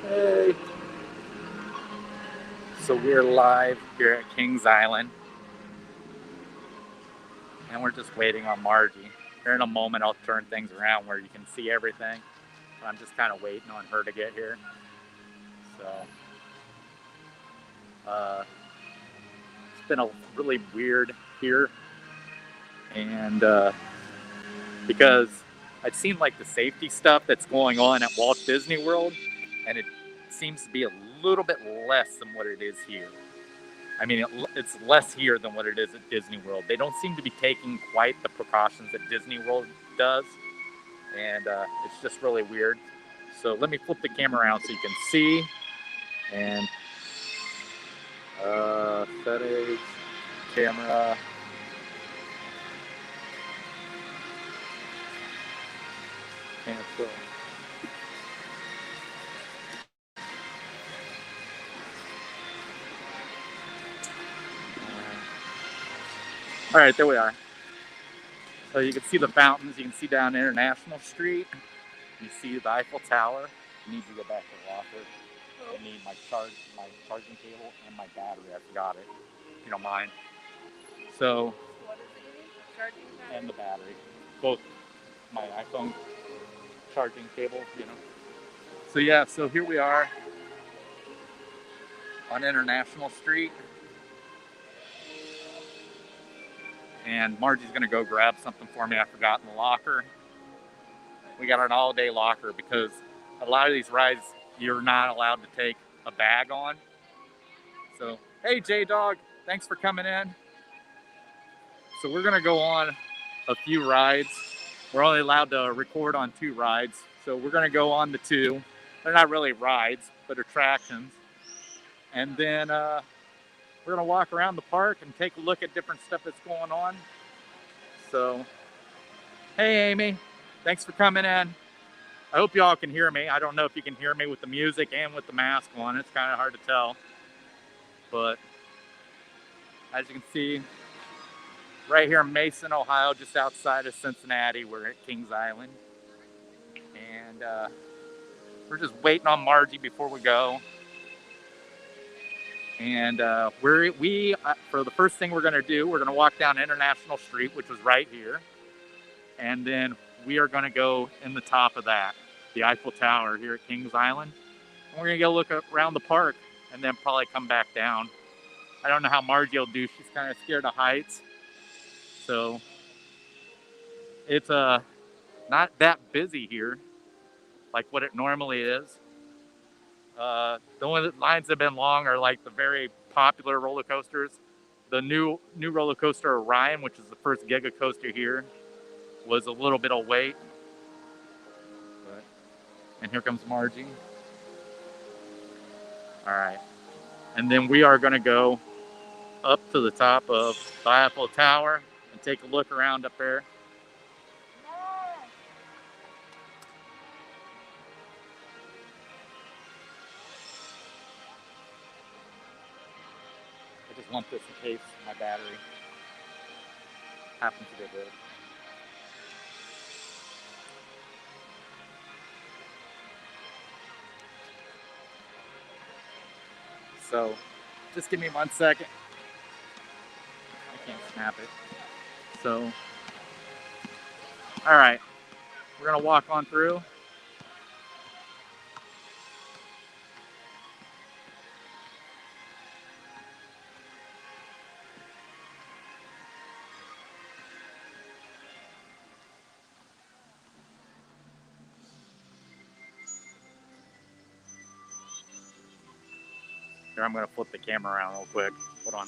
Hey. So we're live here at Kings Island, and we're just waiting on Margie. Here in a moment, I'll turn things around where you can see everything. But I'm just kind of waiting on her to get here. So it's been a really weird here, and because I've seen like the safety stuff that's going on at Walt Disney World, and it seems to be a little bit less than what it is here. I mean, it's less here than what it is at Disney World. They don't seem to be taking quite the precautions that Disney World does, and it's just really weird. So let me flip the camera around so you can see. And settings, camera. Cancel. All right, there we are. So you can see the fountains. You can see down International Street. You see the Eiffel Tower. I need to go back to the locker. I need my charging cable and my battery. I forgot it. If you don't mind. So. What is it you need? Charging battery? And the battery. Both my iPhone charging cable, you know. So yeah, so here we are on International Street. And Margie's gonna go grab something for me I forgot in the locker. We got an all-day locker because a lot of these rides you're not allowed to take a bag on. So, hey J-Dog, thanks for coming in. So we're gonna go on a few rides. We're only allowed to record on 2 rides. So we're gonna go on the 2. They're not really rides, but attractions. And then we're gonna walk around the park and take a look at different stuff that's going on. So, hey Amy, thanks for coming in. I hope y'all can hear me. I don't know if you can hear me with the music and with the mask on. It's kind of hard to tell. But as you can see, right here in Mason, Ohio, just outside of Cincinnati, we're at Kings Island. And we're just waiting on Margie before we go. And for the first thing we're gonna do, we're gonna walk down International Street, which was right here. And then we are gonna go in the top of that, the Eiffel Tower here at Kings Island. And we're gonna go look around the park and then probably come back down. I don't know how Margie will do. She's kind of scared of heights. So it's not that busy here like what it normally is. The only lines that have been long are like the very popular roller coasters. The new roller coaster Orion, which is the first Giga coaster here, was a little bit of wait. And here comes Margie. All right. And then we are going to go up to the top of the Eiffel Tower and take a look around up there. I just want this in case my battery happens to get dead. So just give me 1 second. I can't snap it. So, all right, we're gonna walk on through. Here, I'm gonna flip the camera around real quick. Hold on.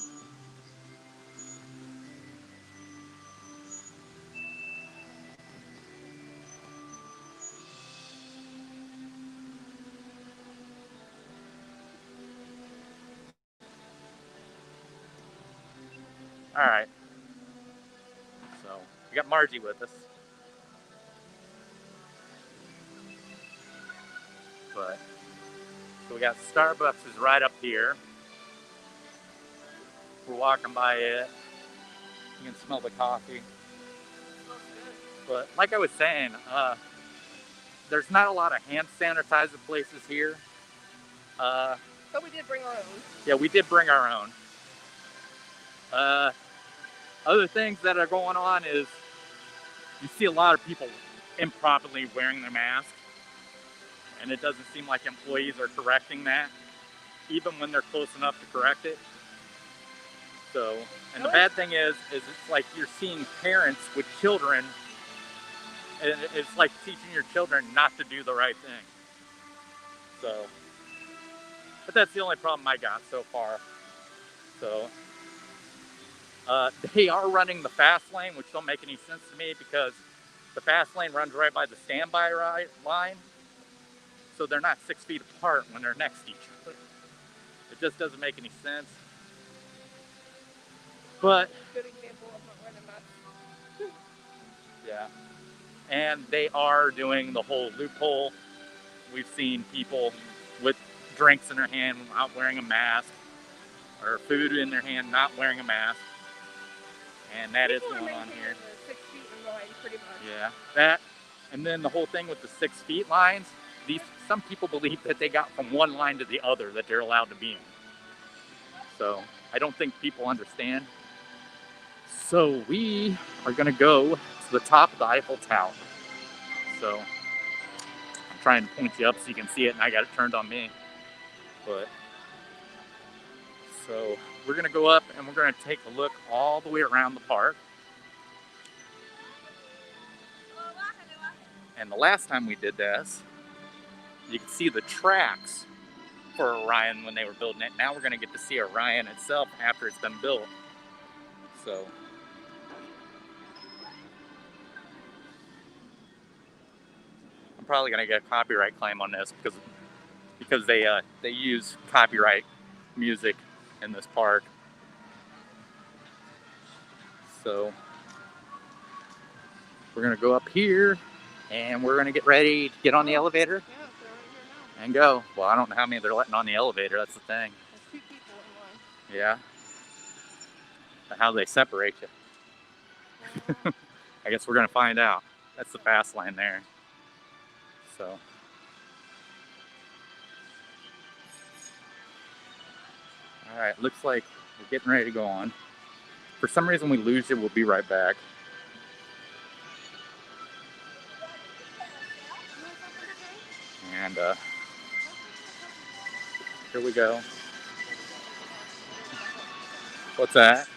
All right. So we got Margie with us. But so we got Starbucks is right up here. We're walking by it. You can smell the coffee. But like I was saying, there's not a lot of hand sanitizer places here. But we did bring our own. Yeah, we did bring our own. Other things that are going on is you see a lot of people improperly wearing their mask, and it doesn't seem like employees are correcting that, even when they're close enough to correct it. So, and the bad thing is it's like you're seeing parents with children, and it's like teaching your children not to do the right thing. So, but that's the only problem I got so far. So, they are running the fast lane, which don't make any sense to me because the fast lane runs right by the standby line. So they're not 6 feet apart when they're next to each other. It just doesn't make any sense. But Good example of not wearing a mask. yeah, and they are doing the whole loophole. We've seen people with drinks in their hand not wearing a mask, or food in their hand not wearing a mask, and that is going on here. 6 feet in line, pretty much. Yeah, that, and then the whole thing with the 6 feet lines. Some people believe that they got from one line to the other that they're allowed to be in. So I don't think people understand. So we are gonna go to the top of the Eiffel Tower. So I'm trying to point you up so you can see it, and I got it turned on me. But so we're gonna go up and we're gonna take a look all the way around the park. And the last time we did this, you can see the tracks for Orion when they were building it. Now we're gonna get to see Orion itself after it's been built. So I'm probably gonna get a copyright claim on this because they use copyright music in this park. So we're gonna go up here and we're gonna get ready to get on the elevator. Yeah, they're right here now. And go. Well, I don't know how many they're letting on the elevator. That's the thing. There's 2 people in line. Yeah. But how do they separate you? I guess we're gonna find out. That's the fast lane there. So. All right. Looks like we're getting ready to go on. For some reason we lose you. We'll be right back. And here we go. What's that?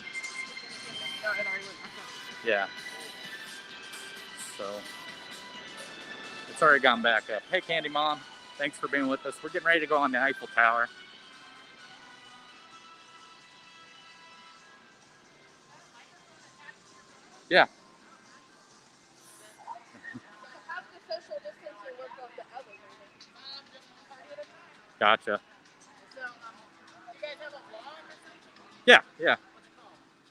No, it already went back up. Yeah. So it's already gone back up. Hey, Candy Mom, thanks for being with us. We're getting ready to go on the Eiffel Tower. Yeah. How the social distancing work on the elevator? Gotcha. So, you guys have a vlog or something? Yeah, yeah.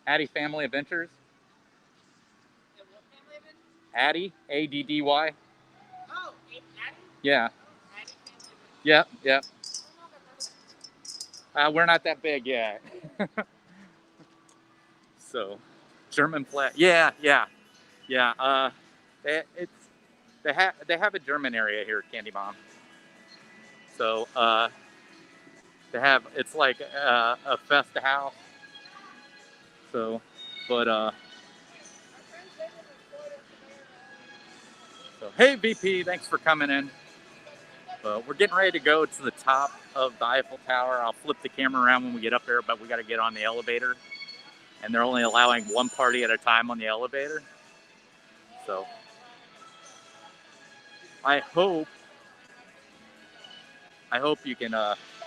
Addie Family Adventures. And what family of it? Addie, A-D-D-Y. Oh, Addie? Yeah. Addie family. Yep, yep. We're not that big yet. So, German flag. Yeah, yeah, yeah. They have a German area here at Candy Mom. So it's like a festa house. So, but so hey VP, thanks for coming in. We're getting ready to go to the top of the Eiffel Tower. I'll flip the camera around when we get up there, but we got to get on the elevator, and they're only allowing one party at a time on the elevator. So I hope you can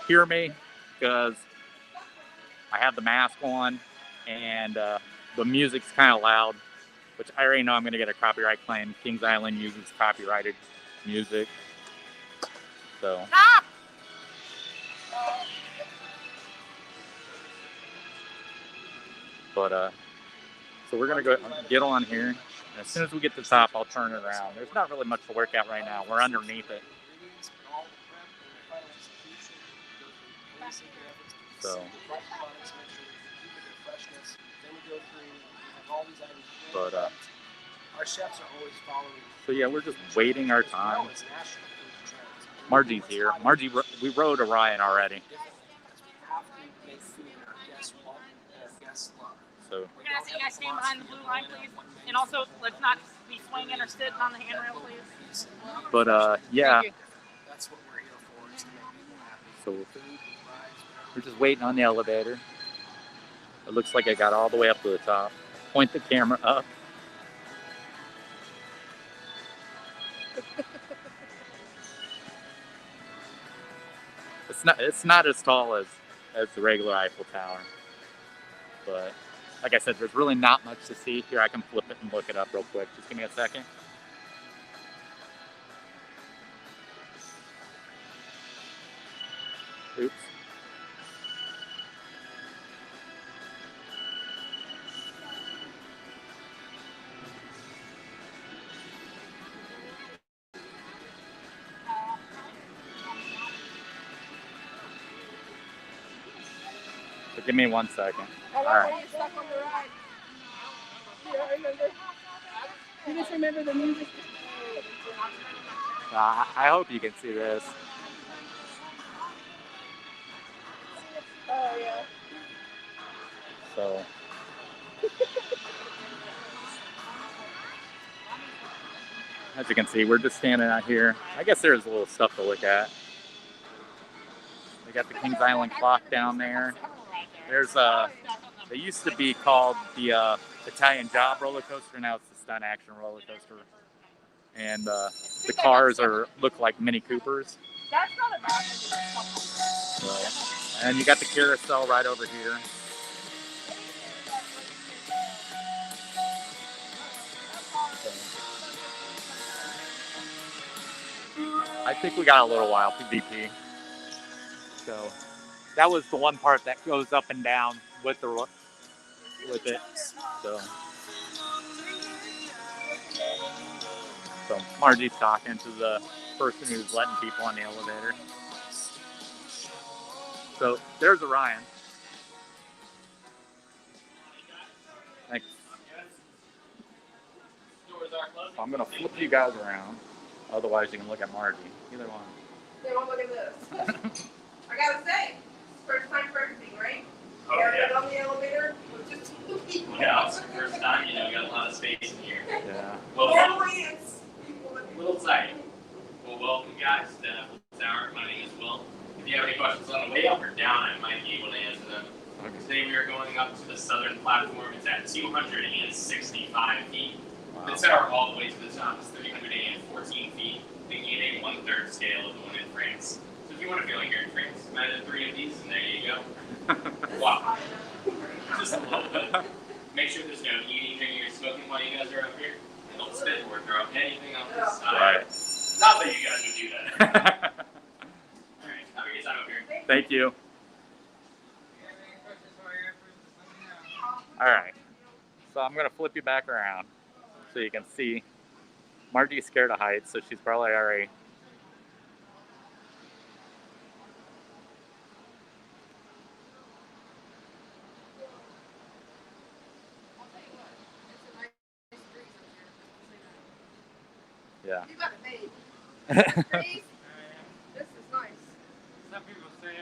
hear me because I have the mask on and the music's kind of loud, which I already know I'm going to get a copyright claim. Kings Island uses copyrighted music. So. Stop! But so we're going to go get on here. And as soon as we get to the top, I'll turn it around. There's not really much to work at right now. We're underneath it. So, but our chefs are always following. so yeah, we're just waiting our time. Margie's here. Margie, we rode Orion already. So We're gonna ask you guys stand behind the blue line, please. And also, let's not be swinging or sitting on the handrail, please. but yeah. Thank you. That's what we're here for, is to make people happy. So Food, rides, we're just waiting on the elevator. It looks like I got all the way up to the top. Point the camera up. It's not as tall as the regular Eiffel Tower, but like I said, there's really not much to see here. I can flip it and look it up real quick. Just give me a second. Oops. So give me 1 second. All right. right. Stuck on the ride. You don't remember? You just remember the music. I hope you can see this. Oh yeah. So. As you can see, we're just standing out here. I guess there's a little stuff to look at. We got the Kings Island clock down there. There's they used to be called the Italian Job roller coaster. Now it's the Stunt Action roller coaster. And the cars look like Mini Coopers. That's not a bad thing. So, and you got the carousel right over here. I think we got a little while PvP. So that was the one part that goes up and down with it. So Margie's talking to the person who's letting people on the elevator. So there's Orion. Thanks. So I'm gonna flip you guys around. Otherwise, you can look at Margie. Either one. They won't look at this. I gotta say, first time for everything, right? Oh, Yeah. yeah. On the elevator with just two people. Yeah, it's the first time, we got a lot of space in here. Yeah. Well, Normally it's people that a little tight. Well, welcome guys to Eiffel Tower. My name is Will. If you have any questions on the way up or down, I might be able to answer them. Okay. Today we are going up to the southern platform. It's at 265 feet. Wow. The tower all the way to the top is 314 feet, making it a 1/3 scale of the one in France. So if you want to feel like you're in France, imagine 3 of these and there you go. Wow. Just a little bit. Make sure there's no eating, drinking, or smoking while you guys are up here. And don't spit or throw anything off the side. Right. Not that you guys would do that. Alright, have a good time up here. Thank you. All right. So I'm gonna flip you back around so you can see. Margie's scared of heights, so she's probably already. Yeah. You got it made. Trees. This is nice. Some people say,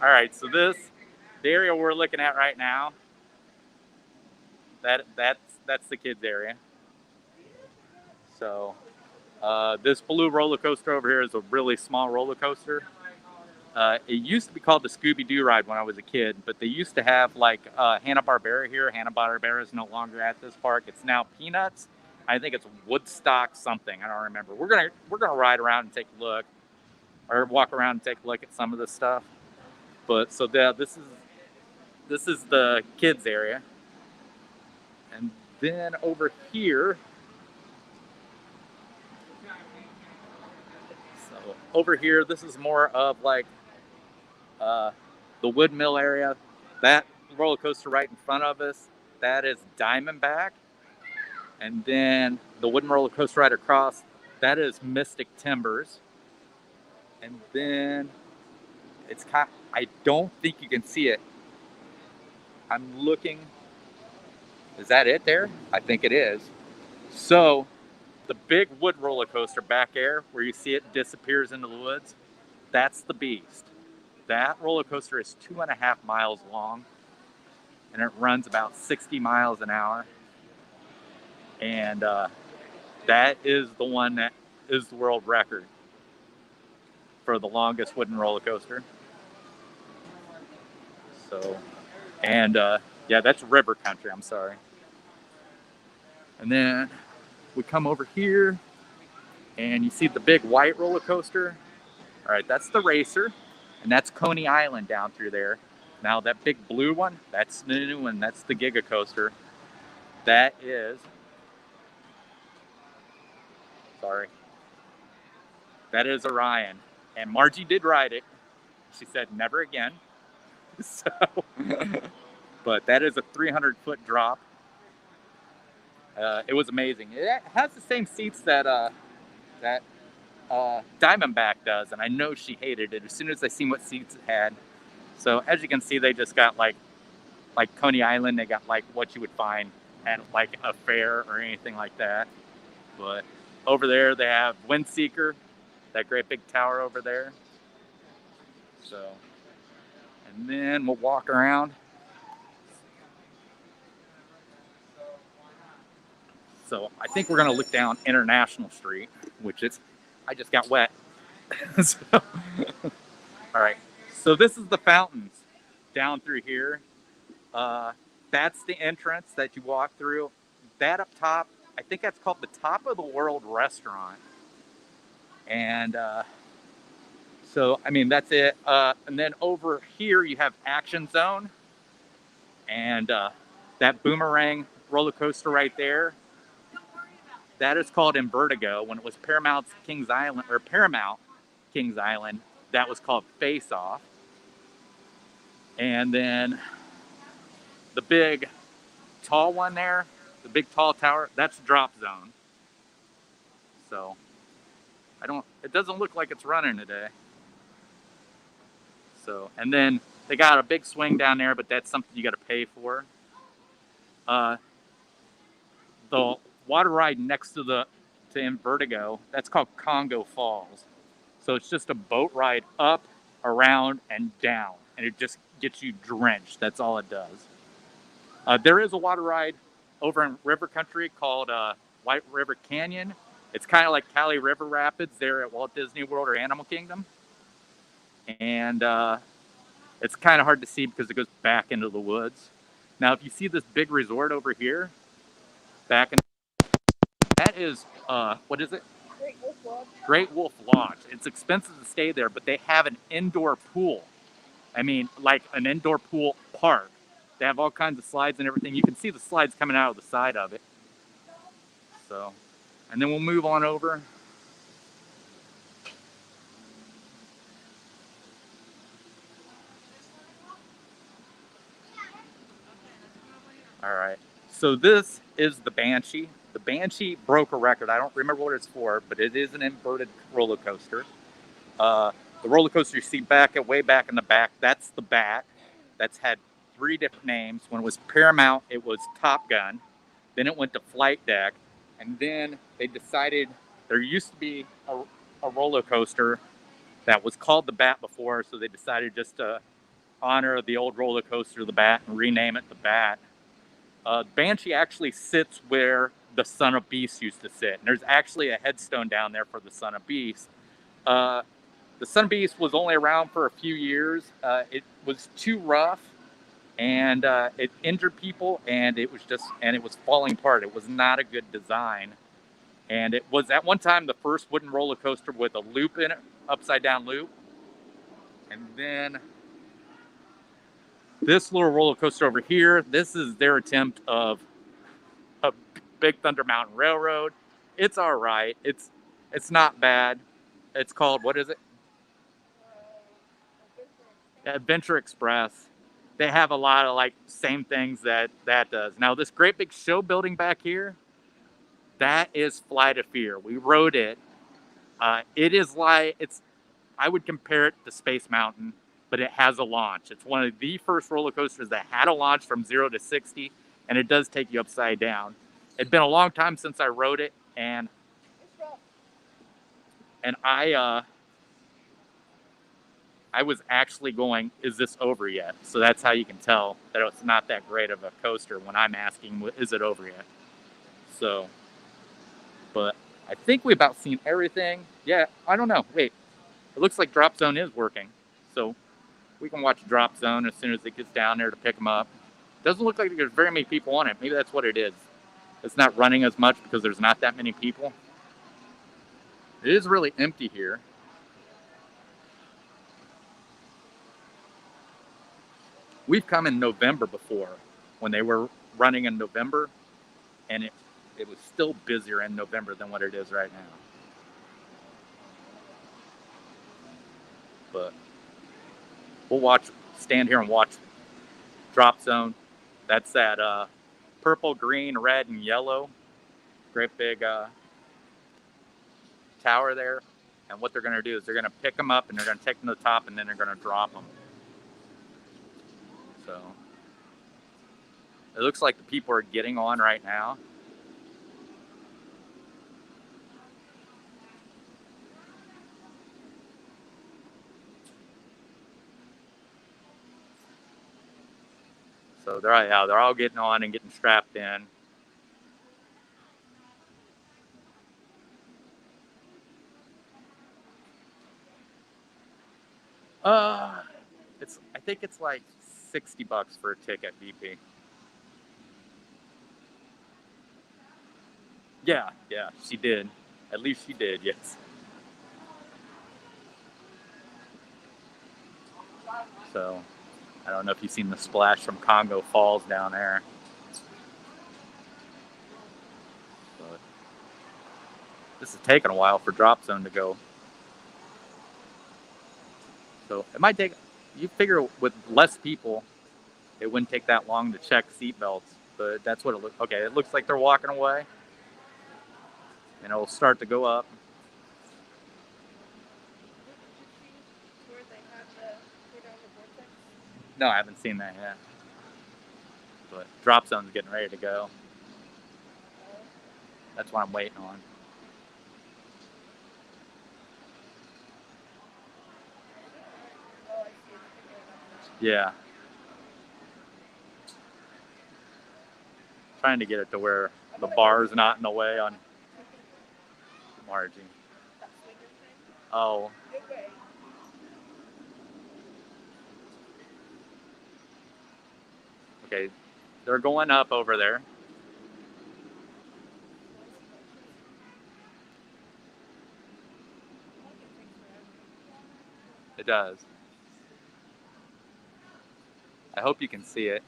All right. So the area we're looking at right now. That's the kids area. So this blue roller coaster over here is a really small roller coaster. It used to be called the Scooby-Doo Ride when I was a kid, but they used to have like Hanna-Barbera here. Hanna-Barbera is no longer at this park. It's now Peanuts. I think it's Woodstock something. I don't remember. We're gonna ride around and take a look, or walk around and take a look at some of this stuff. But so this is the kids area, and then over here. So over here, this is more of like the wood mill area. That roller coaster right in front of us, that is Diamondback. And then the wooden roller coaster right across, that is Mystic Timbers. And then it's I don't think you can see it. I'm looking. Is that it there? I think it is. So The big wood roller coaster back there, where you see it disappears into the woods, that's the Beast. That roller coaster is 2.5 miles long, and it runs about 60 miles an hour. And that is the one that is the world record for the longest wooden roller coaster. So, and yeah, that's river country, I'm sorry. And then we come over here and you see the big white roller coaster. All right, that's the racer, and that's Coney Island down through there. Now that big blue one, that's the new one, that's the Giga Coaster. That is, sorry, that is Orion. And Margie did ride it. She said never again. So, but that is a 300-foot drop. It was amazing. It has the same seats that Diamondback does, and I know she hated it as soon as I seen what seats it had. So as you can see, they just got like Coney Island. They got like what you would find at like a fair or anything like that. But over there they have Windseeker, that great big tower over there. So, and then we'll walk around. So I think we're gonna look down International Street, which is, I just got wet. So, all right, so this is the fountains down through here. That's the entrance that you walk through. That up top, I think that's called the Top of the World Restaurant. And so, I mean, that's it. And then over here you have Action Zone. And that boomerang roller coaster right there, that is called Invertigo. When it was Paramount Kings Island, that was called Face Off. And then the big tall one there, the big tall tower, that's Drop Zone. So it doesn't look like it's running today. So, and then they got a big swing down there, but that's something you got to pay for. The water ride next to Invertigo, that's called Congo Falls. So it's just a boat ride up, around, and down, and it just gets you drenched. That's all it does. There is a water ride over in River Country called White River Canyon. It's kind of like Cali River Rapids there at Walt Disney World or Animal Kingdom. And it's kind of hard to see because it goes back into the woods. Now, if you see this big resort over here, that is, what is it? Great Wolf Lodge. Great Wolf Lodge. It's expensive to stay there, but they have an indoor pool. I mean, like an indoor pool park. They have all kinds of slides and everything. You can see the slides coming out of the side of it. So, and then we'll move on over. All right, so this is the Banshee. The Banshee broke a record. I don't remember what it's for, but it is an inverted roller coaster. The roller coaster you see way back in the back, that's the Bat. That's had 3 different names. When it was Paramount, it was Top Gun. Then it went to Flight Deck. And then they decided there used to be a roller coaster that was called the Bat before, so they decided just to honor the old roller coaster, the Bat, and rename it the Bat. Banshee actually sits where the Son of Beast used to sit. And there's actually a headstone down there for the Son of Beast. The Son of Beast was only around for a few years. It was too rough, and it injured people, and it was falling apart. It was not a good design. And it was at one time the first wooden roller coaster with a loop in it, upside down loop. And then this little roller coaster over here, this is their attempt of a Big Thunder Mountain Railroad. It's all right. It's not bad. It's called, what is it? Adventure Express. They have a lot of like same things that does. Now this great big show building back here, that is Flight of Fear. We rode it. It is like, I would compare it to Space Mountain, but it has a launch. It's one of the first roller coasters that had a launch from 0 to 60, and it does take you upside down. It'd been a long time since I rode it, and And I was actually going, is this over yet? So that's how you can tell that it's not that great of a coaster when I'm asking, is it over yet? So, but I think we've about seen everything. Yeah, I don't know. Wait, it looks like Drop Zone is working. So we can watch Drop Zone as soon as it gets down there to pick them up. Doesn't look like there's very many people on it. Maybe that's what it is. It's not running as much because there's not that many people. It is really empty here. We've come in November before when they were running in November, and it was still busier in November than what it is right now. But we'll stand here and watch Drop Zone. That's that purple, green, red, and yellow. Great big tower there. And what they're going to do is they're going to pick them up and they're going to take them to the top and then they're going to drop them. So it looks like the people are getting on right now. So they're all getting on and getting strapped in. I think it's like $60 for a ticket, VP. Yeah, she did. At least she did, yes. So, I don't know if you've seen the splash from Congo Falls down there. But this is taking a while for Drop Zone to go. So it might take, you figure with less people, it wouldn't take that long to check seat belts, but that's what it looks, okay, it looks like they're walking away. And it'll start to go up. Where they have the Vortex? No, I haven't seen that yet. But Drop Zone's getting ready to go. That's what I'm waiting on. Yeah. Trying to get it to where the bar's not in the way on Margie. Oh. Okay, they're going up over there. It does. I hope you can see it.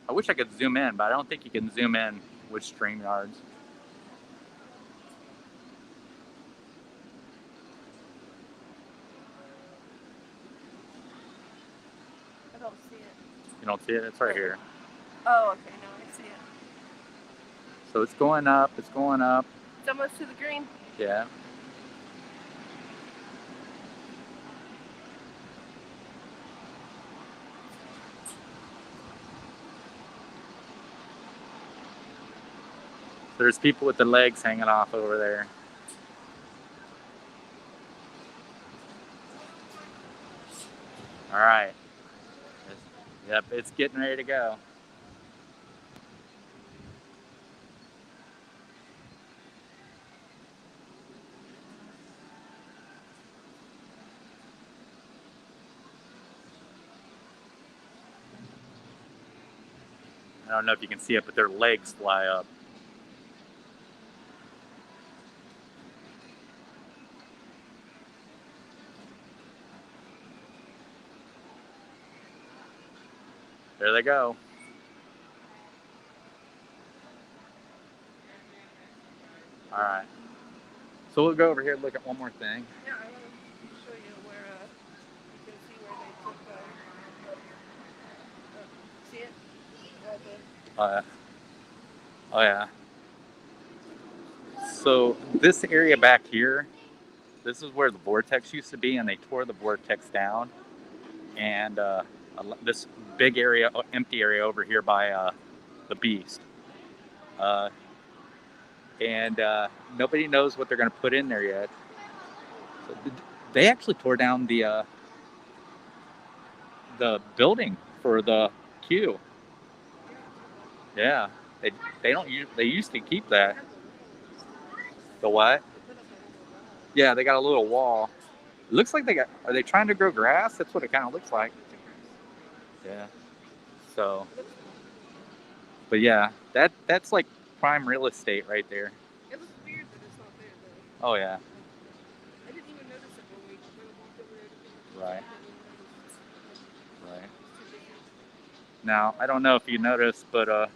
I wish I could zoom in, but I don't think you can zoom in with StreamYards. I don't see it. You don't see it? It's right here. Oh, okay, no, I see it. So it's going up, it's going up. It's almost to the green. Yeah. There's people with their legs hanging off over there. All right. Yep, it's getting ready to go. I don't know if you can see it, but their legs fly up. There they go. All right. So we'll go over here and look at one more thing. Yeah, I want to show you where you can see where they took see it? Oh yeah. So this area back here, this is where the Vortex used to be, and they tore the Vortex down. And this big area, empty area over here by the Beast. uh, and nobody knows what they're going to put in there yet. So they actually tore down the building for the queue. Yeah, they don't they used to keep that. The what? Yeah, they got a little wall. It looks like are they trying to grow grass? That's what it kind of looks like. Yeah. So, but yeah, that's like prime real estate right there. It looks weird that it's not there though. Oh yeah. I didn't even notice it when we walked over there to get Right. I didn't even notice. Right. It's too different. Now, I don't know if you noticed, but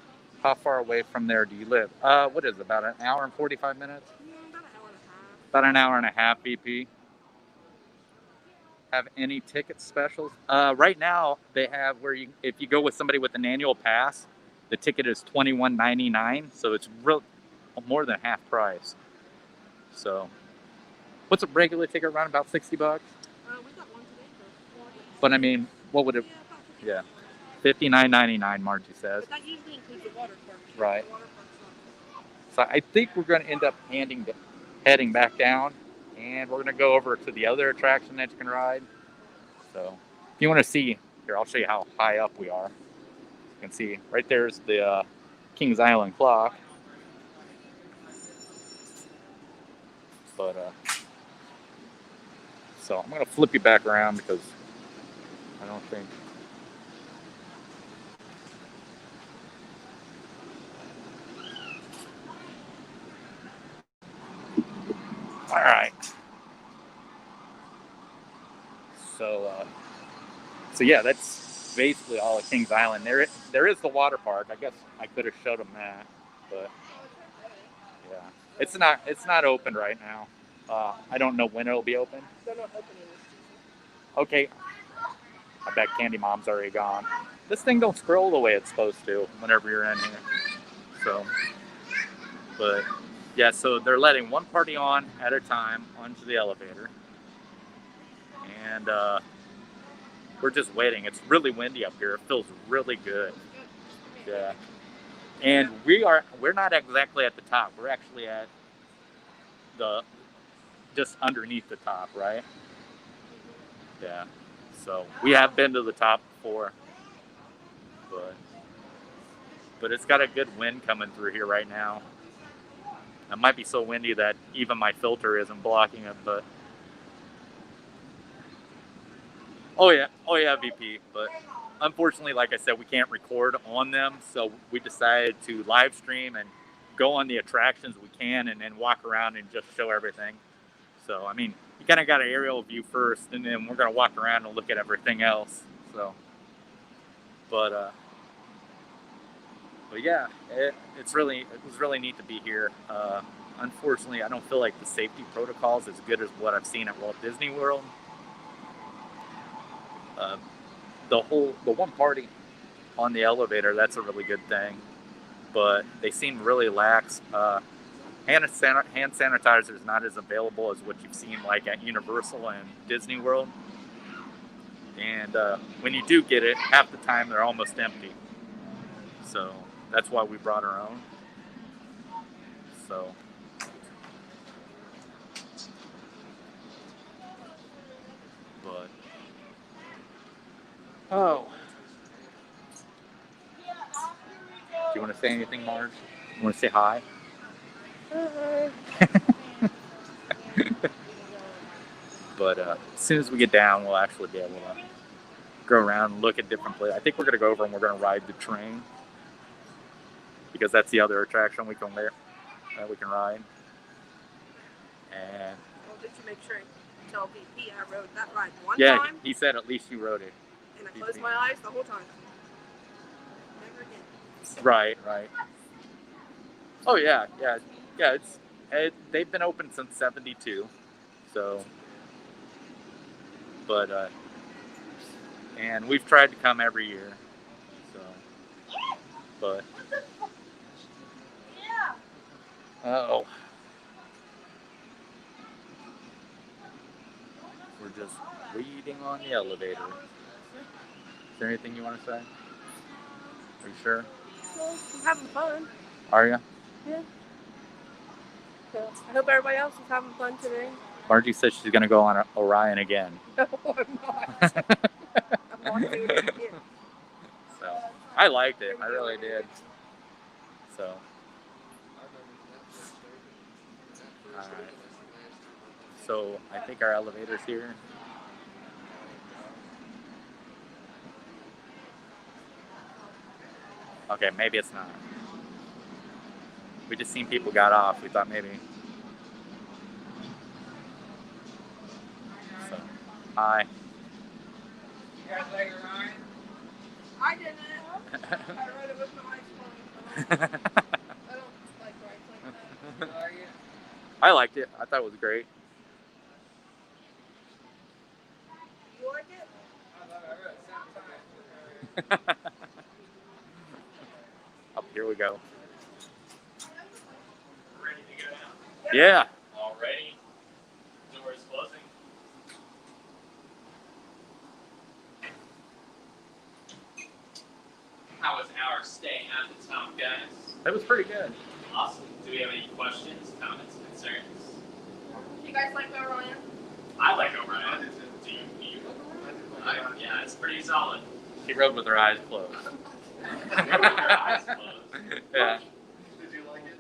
how far away from there do you live? What is it, about an hour and 45 minutes? About an hour and a half. About an hour and a half, BP. Have any ticket specials? Right now, they have where if you go with somebody with an annual pass, the ticket is $21.99, so it's more than half price. So, what's a regular ticket around about $60? We got one today for 40. But I mean, what would it? Yeah, about 50. Yeah, $59.99. Margie says. But that usually includes the water park. Right. The water park's So I think we're going to end up heading back down, and we're going to go over to the other attraction that you can ride. So if you want to see, here, I'll show you how high up we are. You can see right there's the Kings Island clock. But so I'm going to flip you back around because I don't think. All right. So yeah, that's basically all of Kings Island. There is the water park. I guess I could have showed them that, but yeah, it's not open right now. I don't know when it'll be open. They're not opening this season. Okay, I bet Candy Mom's already gone. This thing don't scroll the way it's supposed to whenever you're in here. So, but yeah, so they're letting one party on at a time onto the elevator. And we're just waiting. It's really windy up here. It feels really good. Yeah. And we're not exactly at the top. We're actually at just underneath the top, right? Yeah. So we have been to the top before. But it's got a good wind coming through here right now. It might be so windy that even my filter isn't blocking it, but Oh yeah, VP. But unfortunately, like I said, we can't record on them, so we decided to live stream and go on the attractions we can, and then walk around and just show everything. So I mean, you kind of got an aerial view first, and then we're gonna walk around and look at everything else. So, but yeah, it was really neat to be here. Unfortunately, I don't feel like the safety protocol is as good as what I've seen at Walt Disney World. The one party on the elevator, that's a really good thing, but they seem really lax. Hand sanitizer is not as available as what you've seen like at Universal and Disney World. And when you do get it, half the time they're almost empty. So that's why we brought our own. So. But. Oh. Do you want to say anything, Marge? You want to say hi? But as soon as we get down, we'll actually be able to go around and look at different places. I think we're going to go over and we're going to ride the train, because that's the other attraction we can ride. And Well, did you make sure you tell VP I rode that ride one yeah, time? he said at leat you rode it. And I closed my eyes the whole time. Never again. Right. Oh yeah. They've been open since '72, so. But and we've tried to come every year, so. But. Oh. We're just waiting on the elevator. Is there anything you want to say? Are you sure? Well, I'm having fun. Are you? Yeah. So I hope everybody else is having fun today. Margie says she's gonna go on Orion again. No, I'm not. I'm not doing it again. So I liked it. I really did. So. Alright. So I think our elevator's here. Okay, maybe it's not. We just seen people got off. We thought maybe. So, hi. You guys like Orion? I didn't. I rode it with my eyes closed. I don't like rides like that. Are you? I liked it. I thought it was great. You like it? I love it. I rode it 7 times. Up here we go. Ready to go now? Yeah. All ready. Doors closing. How was our stay at the top, guys? That was pretty good. Awesome. Do we have any questions, comments, concerns? You guys like Orion? I like Orion. Do you? Yeah, it's pretty solid. She rode with her eyes closed. With your eyes closed. Yeah. Did you like it?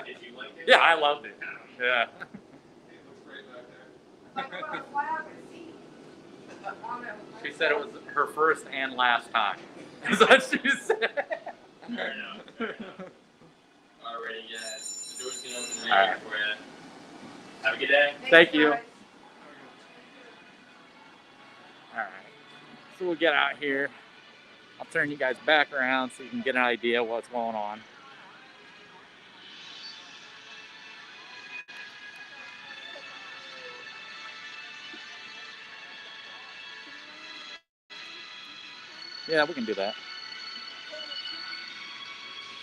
Did you like it? Yeah, I loved it. Yeah. It looks great back there. Like about a flag and seat. She said it was her first and last time. That's what she said. Fair enough. Fair enough. Alrighty, guys. The door's gonna open All right right. here for you. Have a good day. Thank you. guys. Alright. So we'll get out here. I'll turn you guys back around so you can get an idea of what's going on. Yeah, we can do that.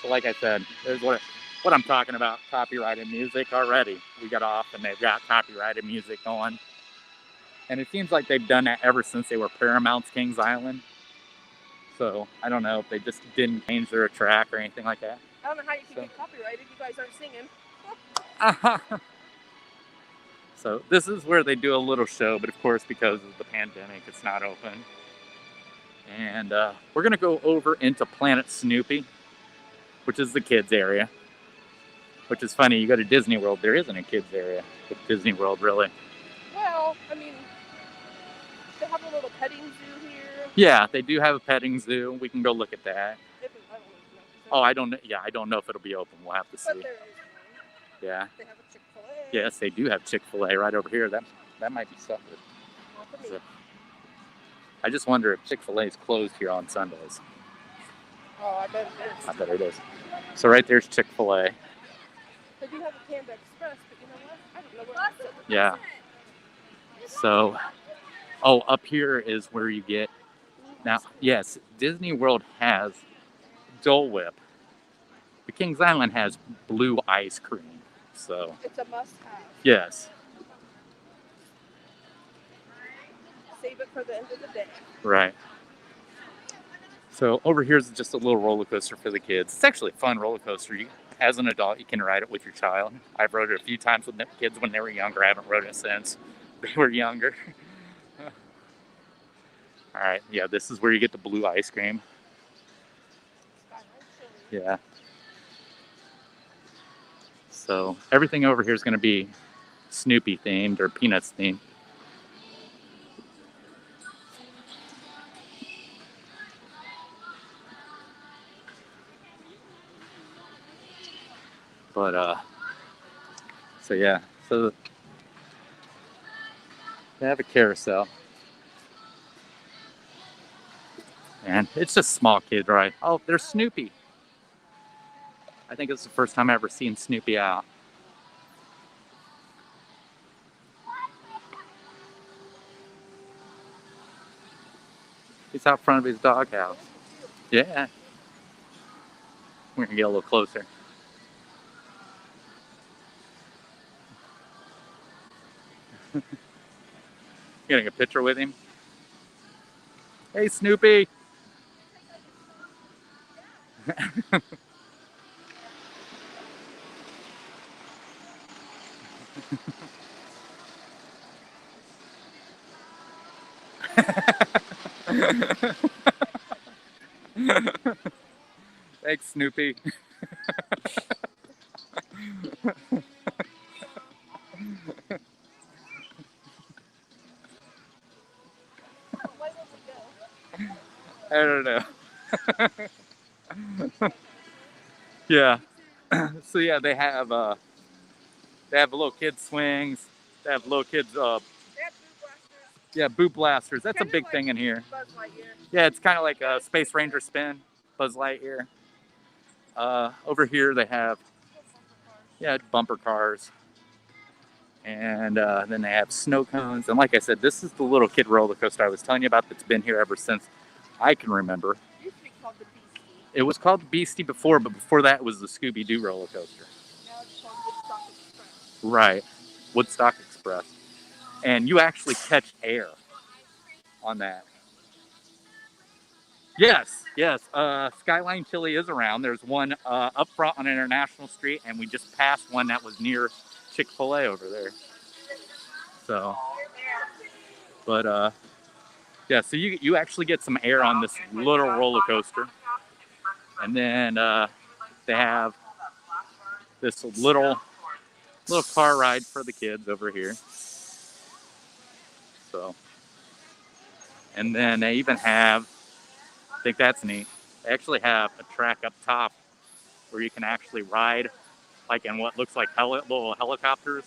So like I said, there's what I'm talking about, copyrighted music already. We got off and they've got copyrighted music going. And it seems like they've done that ever since they were Paramount's Kings Island. So I don't know if they just didn't change their track or anything like that. I don't know how you can get copyrighted. You guys aren't singing. So this is where they do a little show, but of course because of the pandemic it's not open. And we're gonna go over into Planet Snoopy, which is the kids area. Which is funny, you go to Disney World, there isn't a kids area with Disney World really. Well, I mean, they have a little petting zoo here. Yeah, they do have a petting zoo. We can go look at that. If it, I don't know. Oh, I don't know. Yeah, I don't know if it'll be open. We'll have to see. But there is one. Yeah. They have a Chick-fil-A. Yes, they do have Chick-fil-A right over here. That might be something. Not for me. So, I just wonder if Chick-fil-A is closed here on Sundays. Oh, I bet it is. I bet it is. So right there's Chick-fil-A. They do have a Panda Express, but you know what? I don't know where it's at. Yeah. So, oh, up here is where you get. Now, yes, Disney World has Dole Whip. The Kings Island has blue ice cream. So, It's a must-have. yes, Save it for the end of the day. right. So over here is just a little roller coaster for the kids. It's actually a fun roller coaster. As an adult, you can ride it with your child. I've rode it a few times with the kids when they were younger. I haven't rode it since they were younger. All right, yeah, this is where you get the blue ice cream. Yeah. So everything over here is going to be Snoopy themed or Peanuts themed. But so yeah, so they have a carousel. And it's just small kid ride. Oh, there's Snoopy. I think it's the first time I've ever seen Snoopy out. He's out front of his doghouse. Yeah. We're gonna get a little closer. Getting a picture with him. Hey, Snoopy. Thanks, Snoopy. Why would we go? I don't know. Yeah. So yeah, they have little kids swings. They have little kids They have food blasters. yeah, boot blasters. That's a Kinda big like thing in here. Buzz Lightyear. Yeah, it's kind of like a Space Ranger spin, Buzz Lightyear. Over here they have bumper cars, and then they have snow cones. And like I said, this is the little kid roller coaster I was telling you about that's been here ever since I can remember. It used to be called the Beastie. It was called the Beastie before, but before that it was the Scooby-Doo roller coaster. Now it's called Woodstock Express. Right, Woodstock Express. And you actually catch air on that. Yes. Skyline Chili is around. There's one up front on International Street, and we just passed one that was near Chick-fil-A over there. So, but yeah, so you actually get some air on this little roller coaster. And then they have this little car ride for the kids over here. So, and then they even have, I think that's neat, they actually have a track up top where you can actually ride like in what looks like little helicopters.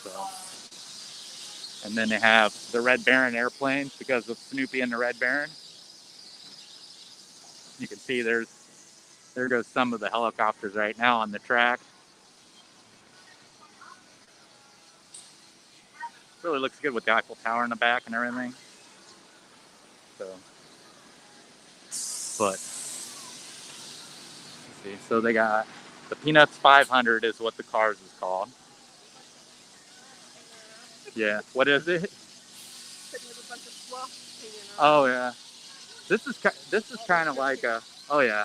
So, and then they have the Red Baron airplane because of Snoopy and the Red Baron. You can see there goes some of the helicopters right now on the track. Really looks good with the Eiffel Tower in the back and everything. So, but let's see. So they got the Peanuts 500 is what the cars is called. Yeah. What is it? Sitting with a bunch of fluff hanging out. Oh yeah. This is kind of like a. Oh yeah.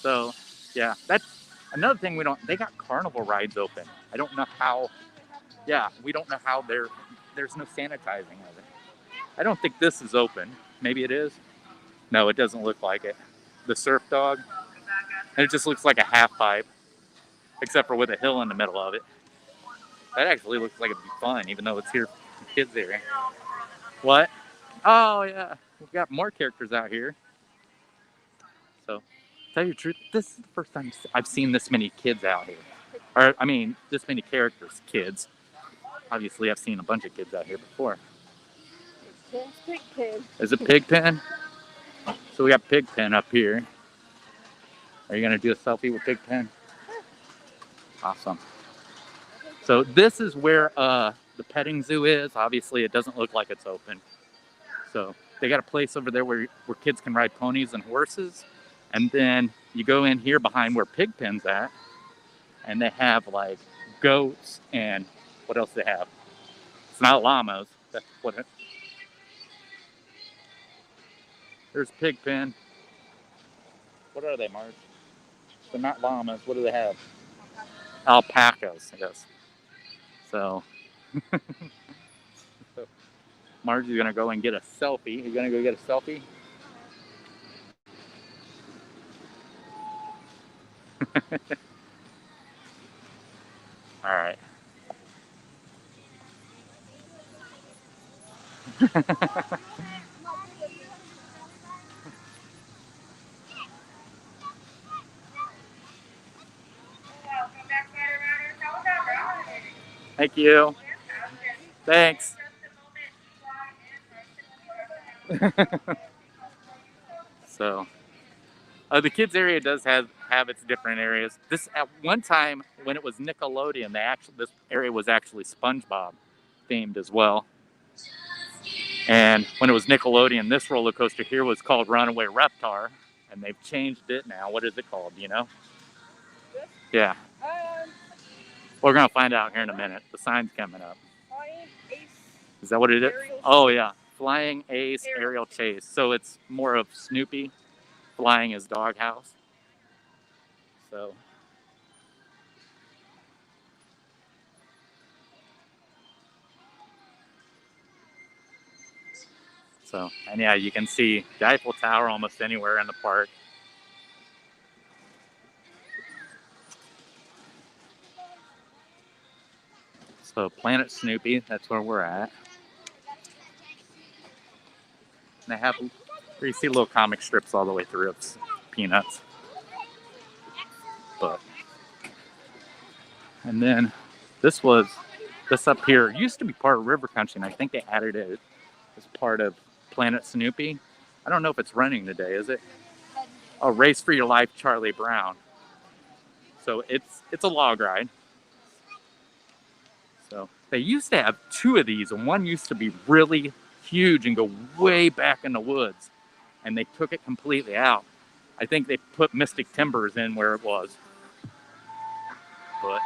So yeah, that's another thing we don't. They got Carnival Rides open. I don't know how. Yeah, we don't know how there's no sanitizing of it. I don't think this is open. Maybe it is. No, it doesn't look like it. The Surf Dog. And it just looks like a half pipe. Except for with a hill in the middle of it. That actually looks like it'd be fun, even though it's here for kids area. What? Oh yeah. We've got more characters out here. So, to tell you the truth, this is the first time I've seen this many kids out here. Or, I mean, this many characters, kids. Obviously, I've seen a bunch of kids out here before. It's Pigpen. Is it Pigpen? So we got Pigpen up here. Are you going to do a selfie with Pigpen? Awesome. So this is where the petting zoo is. Obviously, it doesn't look like it's open. So they got a place over there where kids can ride ponies and horses. And then you go in here behind where Pigpen's at. And they have like goats and what else they have? It's not llamas. That's what it. There's Pigpen. What are they, Marge? They're not llamas. What do they have? Alpacas, I guess. So, Margie's gonna go and get a selfie. You gonna go get a selfie? All right. Thank you. Thanks. So, the kids area does have its different areas. This at one time when it was Nickelodeon, this area was actually SpongeBob themed as well. And when it was Nickelodeon, this roller coaster here was called Runaway Reptar, and they've changed it now. What is it called? Do you know? Yeah. We're gonna find out here in a minute. The sign's coming up. Flying Ace. Is that what it is? Aerial Oh yeah, Flying Ace Aerial Chase. So it's more of Snoopy flying his doghouse. So. And yeah, you can see the Eiffel Tower almost anywhere in the park. So Planet Snoopy, that's where we're at. And they have, you see little comic strips all the way through. It's Peanuts. And then this up here used to be part of River Country, and I think they added it as part of Planet Snoopy. I don't know if it's running today, is it? Oh, Race for Your Life, Charlie Brown. So it's a log ride. So they used to have 2 of these, and one used to be really huge and go way back in the woods, and they took it completely out. I think they put Mystic Timbers in where it was. But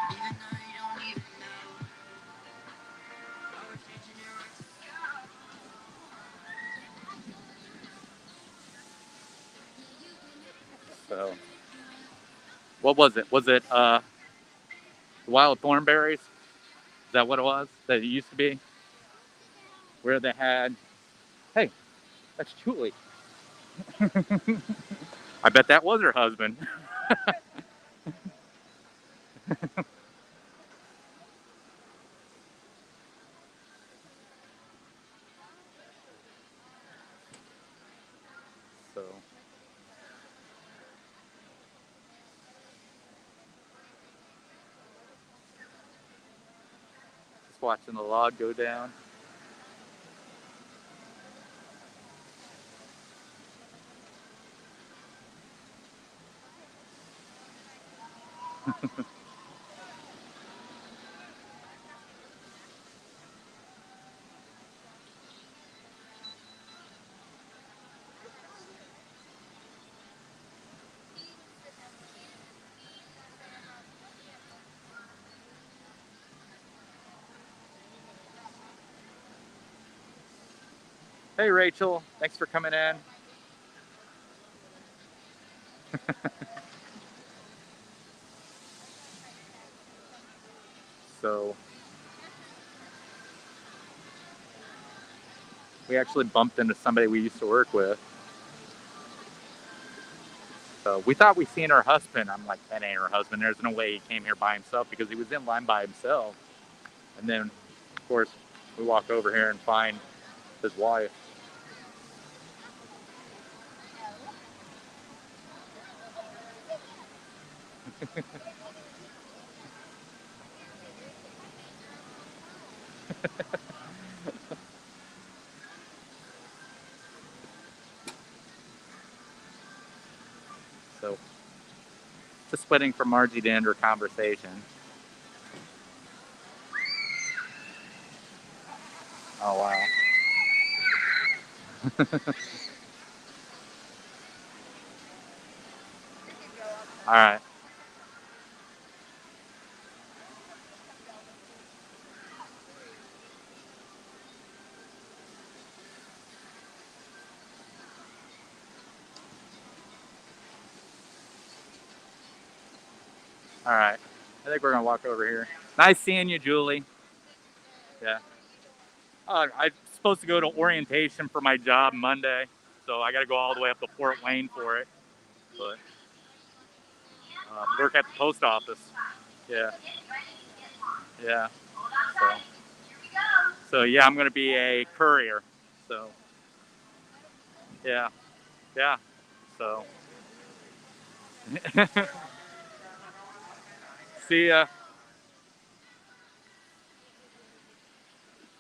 so what was it? Was it Wild Thornberries? Is that what it was? That it used to be? Where they had, hey, that's Julie. I bet that was her husband. So just watching the log go down. Hey Rachel, thanks for coming in. So we actually bumped into somebody we used to work with. So we thought we seen her husband. I'm like, that ain't her husband. There's no way he came here by himself, because he was in line by himself. And then, of course, we walk over here and find his wife. So, just waiting for Margie to end her conversation. Oh, wow. All right. All right. I think we're going to walk over here. Nice seeing you, Julie. Yeah. I'm supposed to go to orientation for my job Monday, so I got to go all the way up to Fort Wayne for it. But work at the post office. Yeah. Yeah. So yeah, I'm going to be a courier. So yeah. Yeah. So see ya.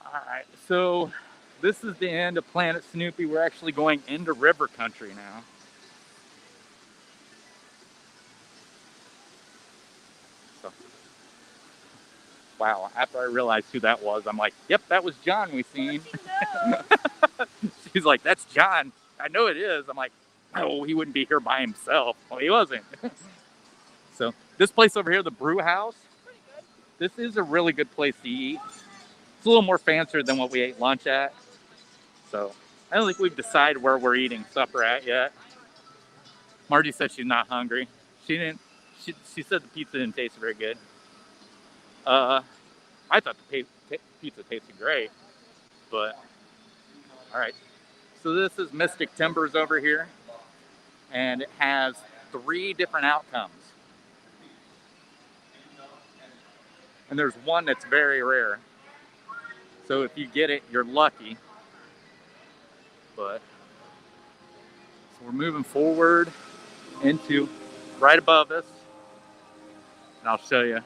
All right. So this is the end of Planet Snoopy. We're actually going into River Country now. So, wow. After I realized who that was, I'm like, yep, that was John we seen. She's like, that's John. I know it is. I'm like, oh, he wouldn't be here by himself. Well, he wasn't. So this place over here, the Brew House, this is a really good place to eat. It's a little more fancier than what we ate lunch at. So I don't think we've decided where we're eating supper at yet. Margie said she's not hungry. She didn't. She said the pizza didn't taste very good. I thought the pizza tasted great, but all right. So this is Mystic Timbers over here, and it has 3 different outcomes. And there's one that's very rare. So if you get it, you're lucky. But so we're moving forward into right above us, and I'll show you.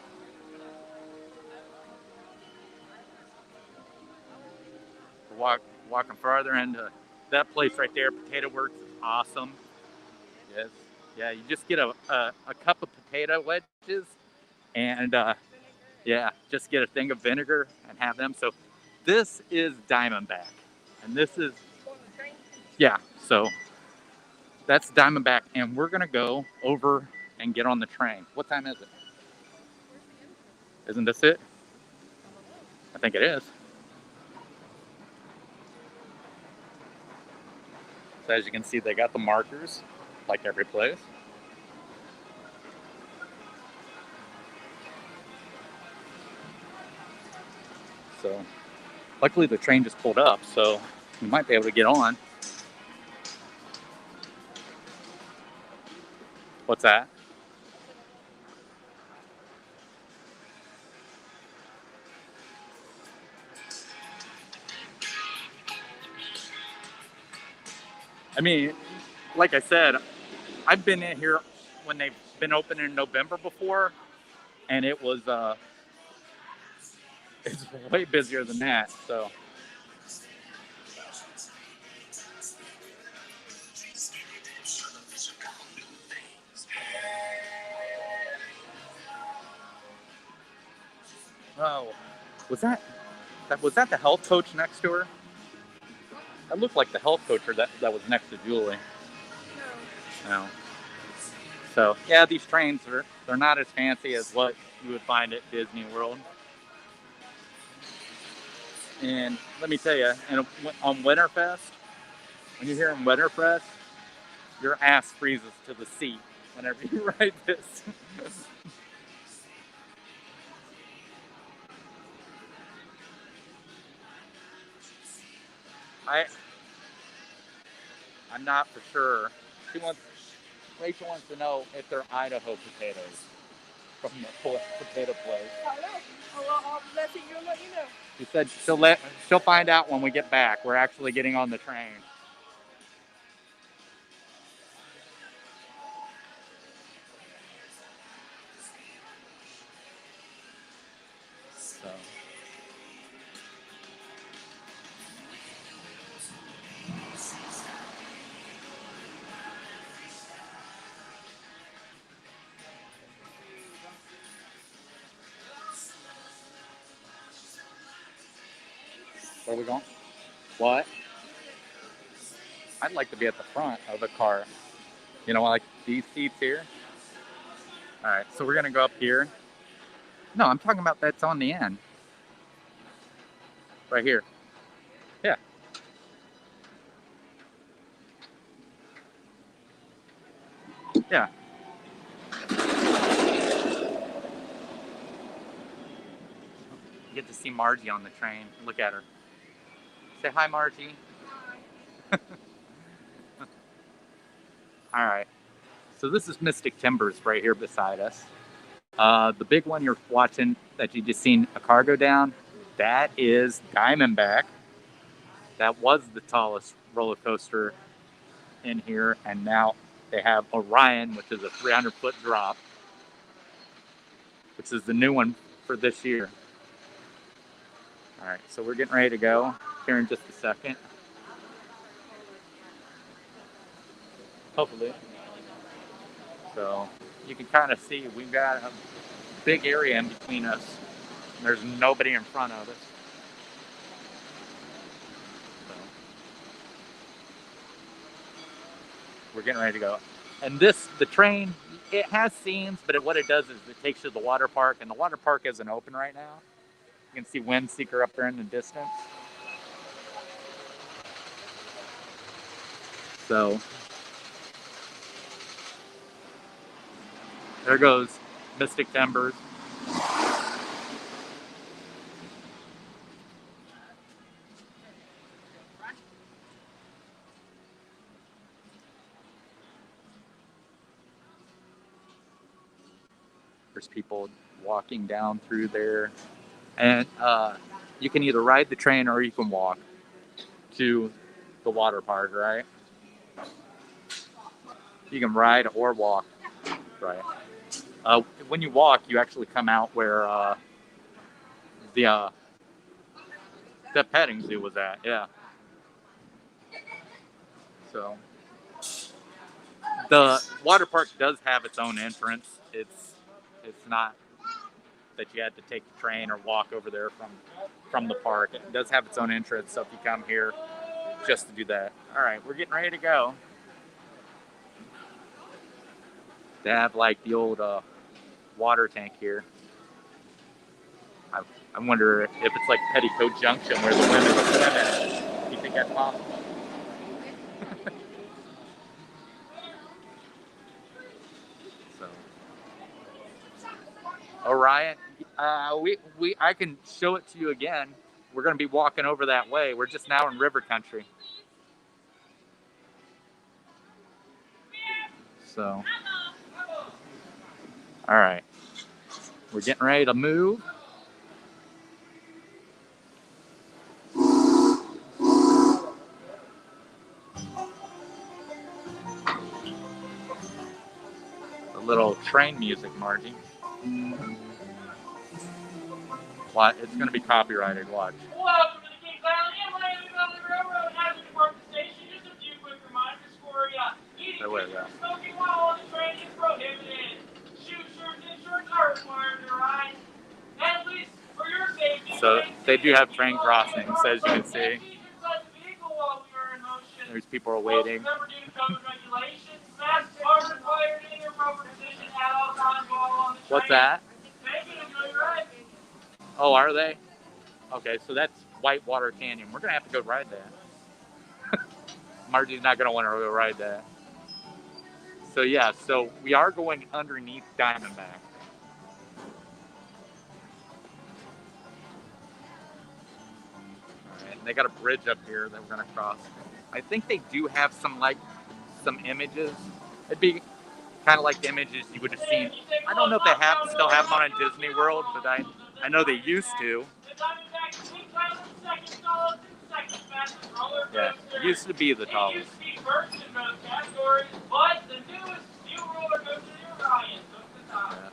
We're walking farther into that place right there. Potato Works is awesome. Yes, yeah. You just get a cup of potato wedges, and yeah, just get a thing of vinegar and have them. So this is Diamondback, and this is yeah. So that's Diamondback, and we're gonna go over and get on the train. What time is it? Isn't this it? I think it is. So as you can see, they got the markers, like every place. So, luckily the train just pulled up, so we might be able to get on. What's that? I mean, like I said, I've been in here when they've been open in November before, and it was it's way busier than that. So oh, was that the health coach next to her? That looked like the health coach that was next to Julie. No. So yeah, these trains they're not as fancy as what you would find at Disney World. And let me tell you, on Winterfest, when you're here in Winterfest, your ass freezes to the seat whenever you ride this. I'm not for sure. Rachel wants to know if they're Idaho potatoes from the potato place. I'll let you know. She said she'll find out when we get back. We're actually getting on the train. So. Where are we going? What? I'd like to be at the front of the car. You know, like these seats here. All right, so we're gonna go up here. No, I'm talking about that's on the end. Right here. Yeah. Yeah. You get to see Margie on the train. Look at her. Say hi, Margie. Hi. All right. So this is Mystic Timbers right here beside us. The big one you're watching that you just seen a car go down, that is Diamondback. That was the tallest roller coaster in here, and now they have Orion, which is a 300-foot drop, which is the new one for this year. All right, so we're getting ready to go here in just a second. Hopefully. So you can kind of see we've got a big area in between us. There's nobody in front of us. So we're getting ready to go. And the train, it has scenes, but what it does is it takes you to the water park, and the water park isn't open right now. You can see Windseeker up there in the distance. So There goes Mystic Timbers. There's people walking down through there. And you can either ride the train or you can walk to the water park, right? You can ride or walk, right? When you walk, you actually come out where the petting zoo was at, yeah. So the water park does have its own entrance. It's not that you had to take the train or walk over there from the park. It does have its own entrance, so if you come here just to do that. All right, we're getting ready to go. They have like the old water tank here. I wonder if it's like Petticoat Junction where the women swim in it. Do you think that's possible? So, Orion, I can show it to you again. We're going to be walking over that way. We're just now in river country. So, all right, we're getting ready to move. A little train music, Margie. What? It's going to be copyrighted. Watch. Welcome to the King Island and Miami Valley Railroad. As we depart the station, just a few quick reminders for you. Eating and smoking while on the train is prohibited. Shoe shirts and shorts are required to ride. And please, for your safety, So they do have train crossings, as you can see. There's people waiting. Remember, due to COVID regulations, masks are required in your proper position at all times while on the train. What's that? Thank you, enjoy your ride. Oh, are they? Okay, so that's Whitewater Canyon. We're going to have to go ride that. Margie's not going to want to go ride that. So, yeah, so we are going underneath Diamondback. All right, and they got a bridge up here that we're going to cross. I think they do have some images. It'd be kind of like the images you would have seen. I don't know if they still have them on Disney World, but I know they used to. Yeah, it used to be the tallest. Yeah.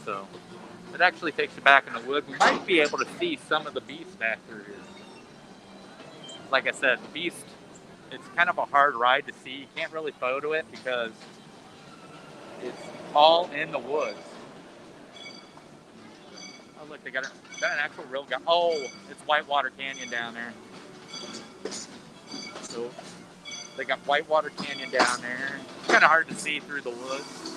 So it actually takes you back in the woods. We might be able to see some of the beast back through here. Like I said, Beast, it's kind of a hard ride to see. You can't really photo it because it's all in the woods. Oh, look, they got an actual real guy. Oh, it's Whitewater Canyon down there. So they got Whitewater Canyon down there. It's kind of hard to see through the woods.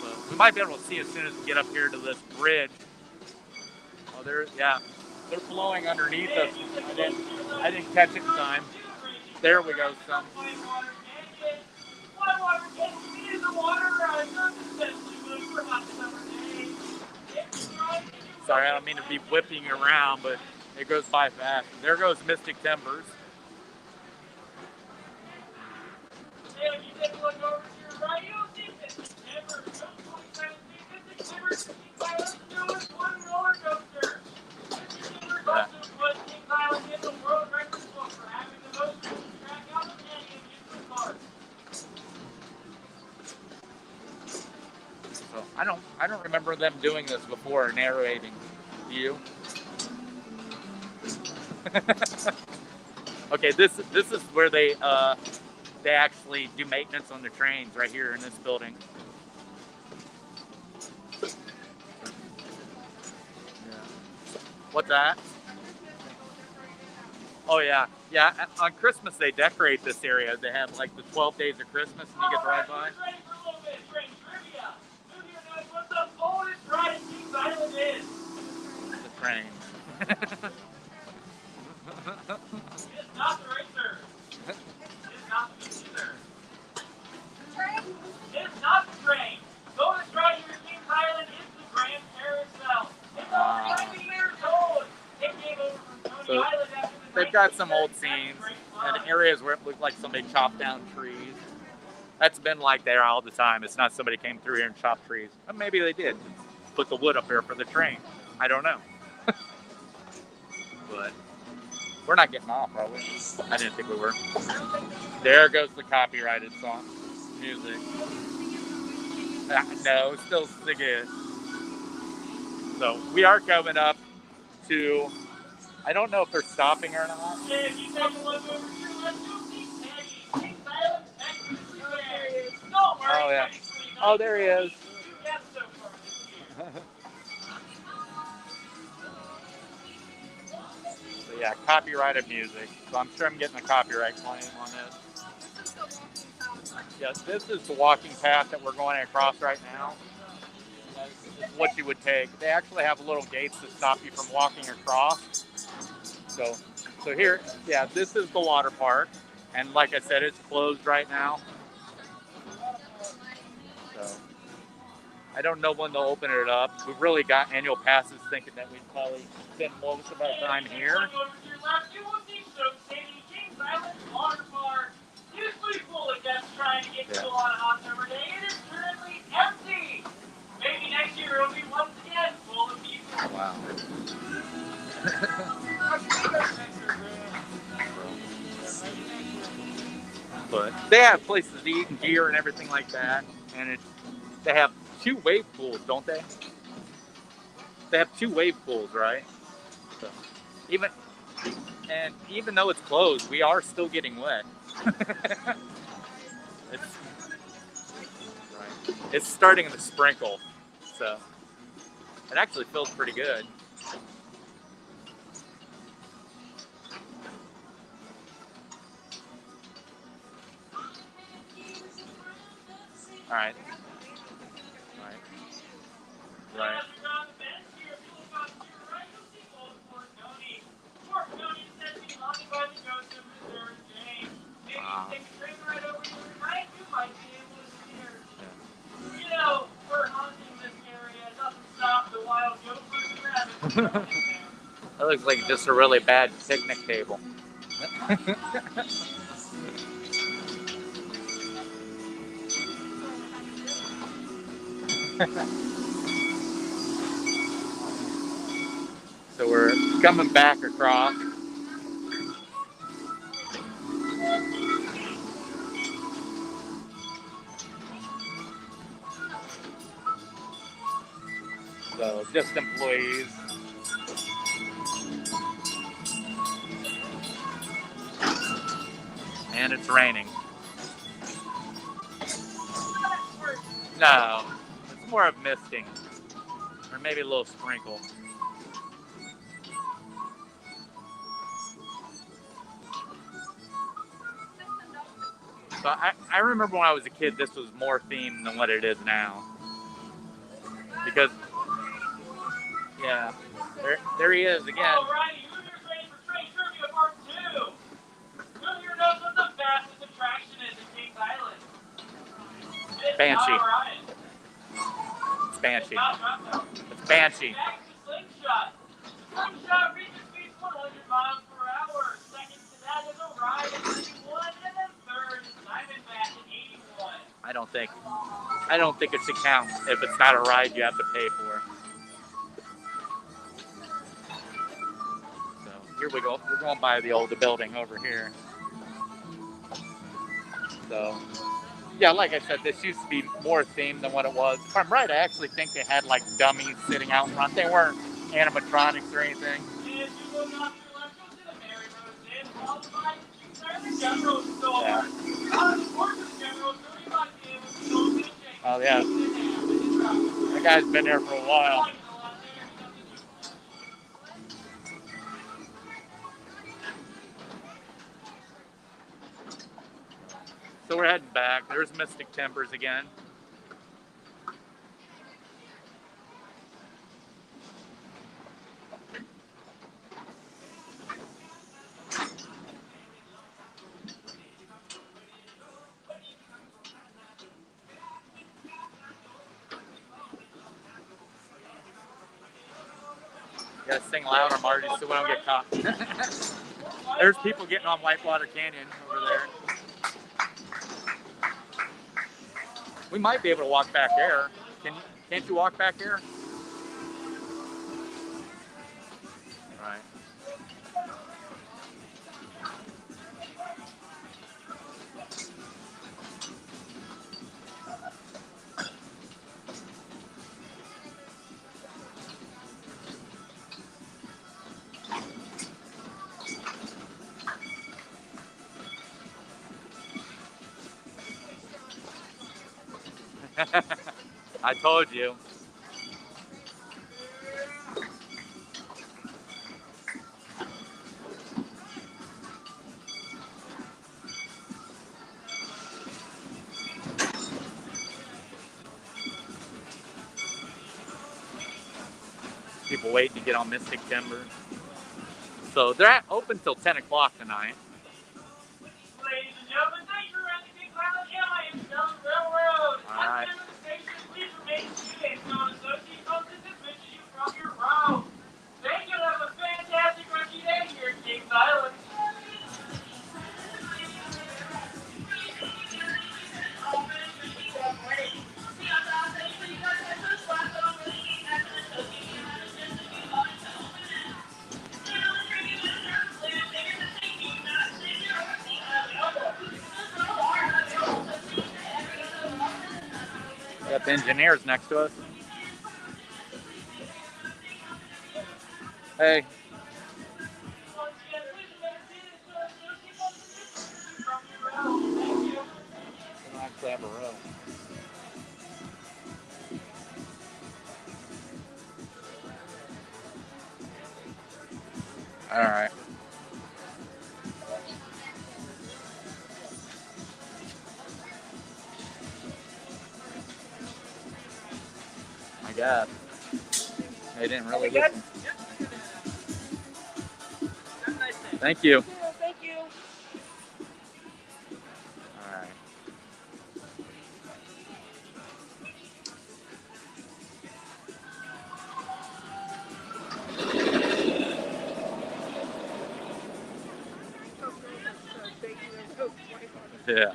But we might be able to see as soon as we get up here to this bridge. Oh, they're flowing underneath us. I didn't catch it in time. There we go, son. Sorry, I don't mean to be whipping you around, but it goes by fast. There goes Mystic Timbers. So I don't remember them doing this before, narrating. Do you? Okay, this is where they actually do maintenance on the trains right here in this building. Yeah. What's that? Oh yeah, yeah. On Christmas they decorate this area. They have like the 12 days of Christmas, and you get to ride by. The train. It's not the racer. It's not the either. It's not the train. Go to try we've got some old scenes and areas where it looked like somebody chopped down trees. That's been like there all the time. It's not somebody came through here and chopped trees. Or maybe they did. Put the wood up there for the train. I don't know. But we're not getting off, are we? I didn't think we were. There goes the copyrighted song. Music. No, still singing it. So we are coming up to, I don't know if they're stopping or not. If you take a look over here, let's go see Teddy. Don't worry. Oh, yeah. Oh, there he is. Yes, so far. So yeah, copyrighted music. So I'm sure I'm getting a copyright claim on this. Yes, this is the walking path that we're going across right now. This is what you would take. They actually have little gates to stop you from walking across. So here, yeah, this is the water park. And like I said, it's closed right now. So I don't know when they'll open it up. We've really got annual passes thinking that we'd probably spend most of our time here. Usually full of guests trying to get to on a hot summer day. It is currently empty. Maybe next year it'll be once again full of people. Wow. But they have places to eat and gear and everything like that. And they have 2 wave pools, don't they? They have 2 wave pools, right? So even though it's closed, we are still getting wet. It's starting to sprinkle, so it actually feels pretty good. All right. Right. You know, we're hunting this area. It doesn't stop the wild gophers and rabbits. That looks like just a really bad picnic table. So we're coming back across. So just employees. And it's raining. No, it's more of misting. Or maybe a little sprinkle. So I remember when I was a kid, this was more themed than what it is now. Because, yeah, there he is again. All right, you're ready for Train Trivia Part 2. Who here knows what the fastest attraction is in Kings Island? It's Banshee. not Orion. It's Banshee. It's not Gonzo. It's Banshee. Next is Slingshot. Slingshot reaches speeds 100 miles per hour. Second to that is Orion at 91, and then third is Diamondback at 81. I don't think it should count if it's not a ride you have to pay for. So here we go. We're going by the old building over here. So yeah, like I said, this used to be more themed than what it was. If I'm right, I actually think they had like dummies sitting out front. They weren't animatronics or anything. And if you look off your left, go to the Mary Rose Inn, followed by the General Store. Yeah. Of course, the General Store, you might be able to go to the Oh yeah, that guy's been there for a while. So we're heading back. There's Mystic Timbers again. You gotta sing louder, Marty, so we don't get caught. There's people getting on Whitewater Canyon over there. We might be able to walk back there. Can't you walk back here? All right. I told you. People waiting to get on Mystic Timber. So they're open till 10 o'clock tonight. Ladies and gentlemen, thank you for running Big Island Airlines Southern Railroad. All right. At the station, please remain seated so an associate comes to dismiss you from your route. Thank you. Have a fantastic rest of your day here at Kings Island. Got the engineers next to us. Hey. Relax, have a row. All right. I guess. They didn't really listen. Thank you. Thank you. All right. Yeah.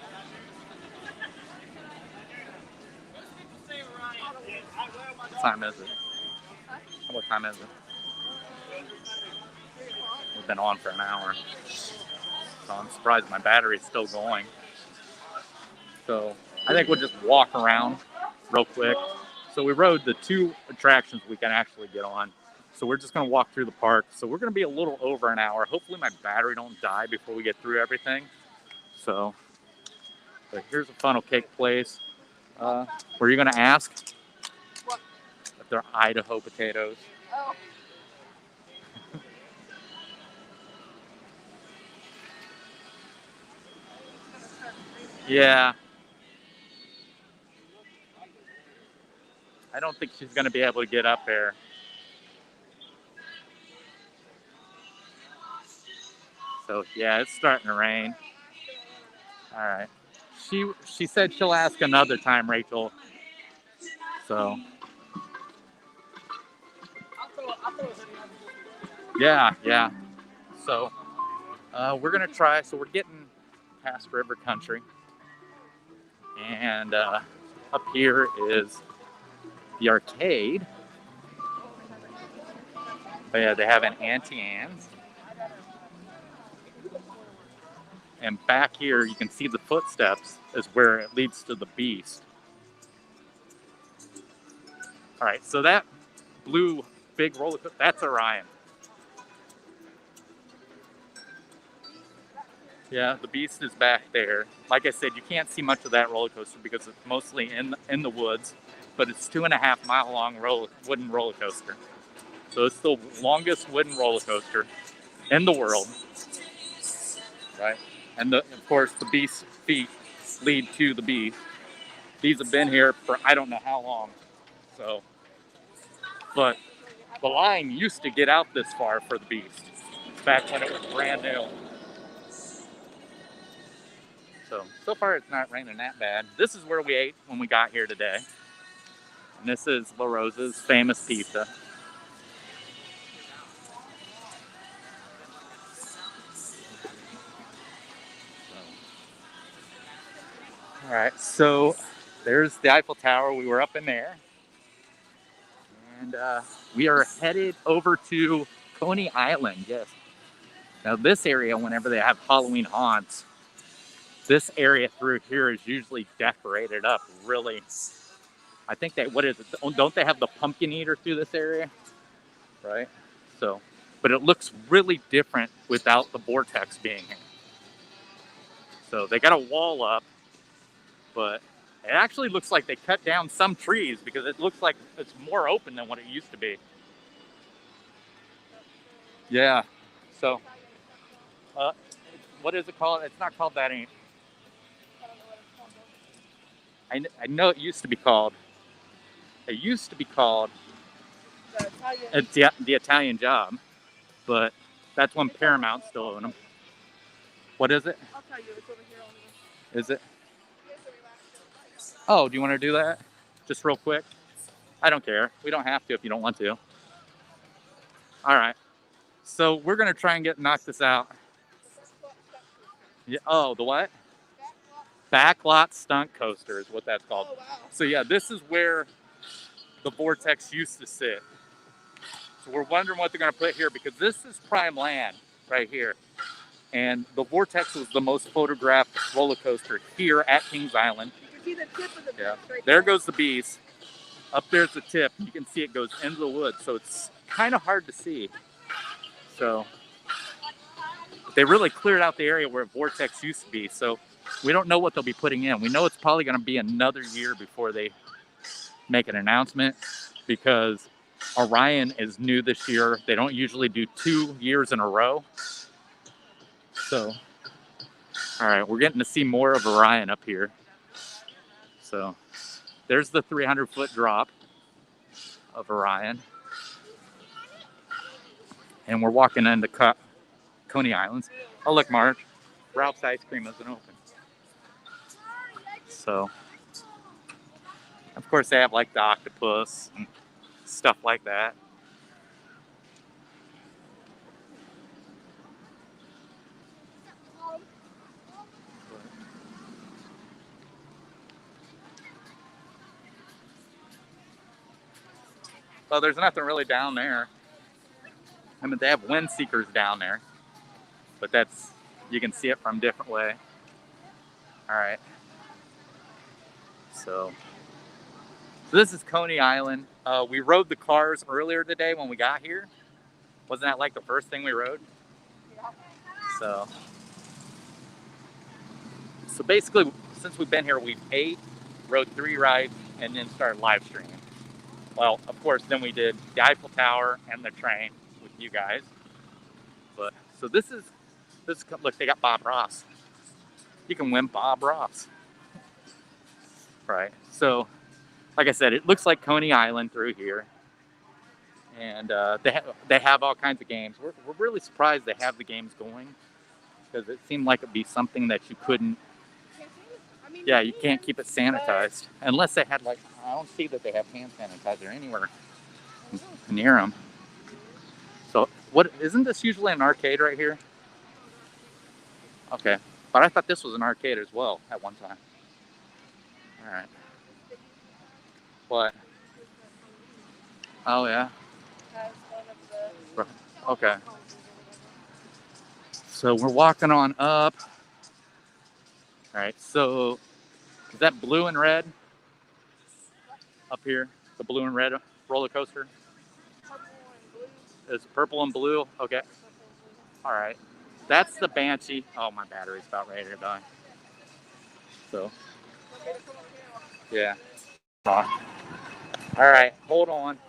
What time is it? What time is it? We've been on for an hour. So I'm surprised my battery's still going. So I think we'll just walk around real quick. So we rode the 2 attractions we can actually get on. So we're just gonna walk through the park. So we're gonna be a little over an hour. Hopefully my battery don't die before we get through everything. So, but here's a funnel cake place. Were you gonna ask? What? If they're Idaho potatoes. Oh. Yeah. I don't think she's going to be able to get up there. So, yeah, it's starting to rain. All right. She said she'll ask another time, Rachel. So. Yeah. So, we're going to try. So, we're getting past River Country. And up here is the arcade. But yeah, they have an Auntie Anne's. And back here, you can see the footsteps is where it leads to the Beast. All right, so that blue big roller coaster, that's Orion. Yeah, the Beast is back there. Like I said, you can't see much of that roller coaster because it's mostly in the woods, but it's 2.5 mile long wooden roller coaster. So it's the longest wooden roller coaster in the world, right? And of course, the Beast's feet lead to the Beast. These have been here for I don't know how long. So, but the line used to get out this far for the Beast back when it was brand new. So far it's not raining that bad. This is where we ate when we got here today. And this is La Rosa's famous pizza. All right, so there's the Eiffel Tower. We were up in there. And we are headed over to Coney Island, yes. Now this area, whenever they have Halloween haunts, this area through here is usually decorated up really. I think they, what is it? Don't they have the pumpkin eater through this area? Right? So, but it looks really different without the Vortex being here. So they got a wall up, but it actually looks like they cut down some trees because it looks like it's more open than what it used to be. Yeah. So, what is it called? It's not called that anymore. I know it used to be called. It used to be called the Italian Job, but that's when Paramount still owned them. What is it? I'll tell you, it's over here on the. Is it? Oh, do you want to do that? Just real quick? I don't care. We don't have to if you don't want to. All right. So we're gonna try and knock this out. Yeah. Oh, the what? Backlot stunt coaster is what that's called. Oh, wow. So yeah, this is where the Vortex used to sit. So we're wondering what they're gonna put here because this is prime land right here. And the Vortex was the most photographed roller coaster here at Kings Island. You can see the tip of the beast right There goes the beast. Up there's the tip. You can see it goes into the woods, so it's kind of hard to see. So they really cleared out the area where Vortex used to be. So we don't know what they'll be putting in. We know it's probably going to be another year before they make an announcement because Orion is new this year. They don't usually do 2 years in a row. So, all right, we're getting to see more of Orion up here. So there's the 300-foot drop of Orion. And we're walking into Coney Islands. Oh, look, Marge. Ralph's Ice Cream isn't open. So, of course, they have like the octopus and stuff like that. Well, there's nothing really down there. I mean, they have wind seekers down there, but that's, you can see it from a different way. All right. So this is Coney Island. We rode the cars earlier today when we got here. Wasn't that like the first thing we rode? Yeah. So basically, since we've been here, we've ate, rode 3 rides, and then started live streaming. Well, of course, then we did the Eiffel Tower and the train with you guys. But so this is look, they got Bob Ross. You can win Bob Ross. Right. So, like I said, it looks like Coney Island through here, and they have all kinds of games. We're really surprised they have the games going because it seemed like it'd be something that you couldn't. Yeah, you can't keep it sanitized unless they had like, I don't see that they have hand sanitizer anywhere near them. So what, isn't this usually an arcade right here? Okay, but I thought this was an arcade as well at one time. All right. What? Oh yeah. Okay. So we're walking on up. All right, so is that blue and red up here? The blue and red roller coaster? Purple and blue. Is it purple and blue? Okay. All right. That's the Banshee. Oh, my battery's about ready to die. So, yeah. All right, hold on.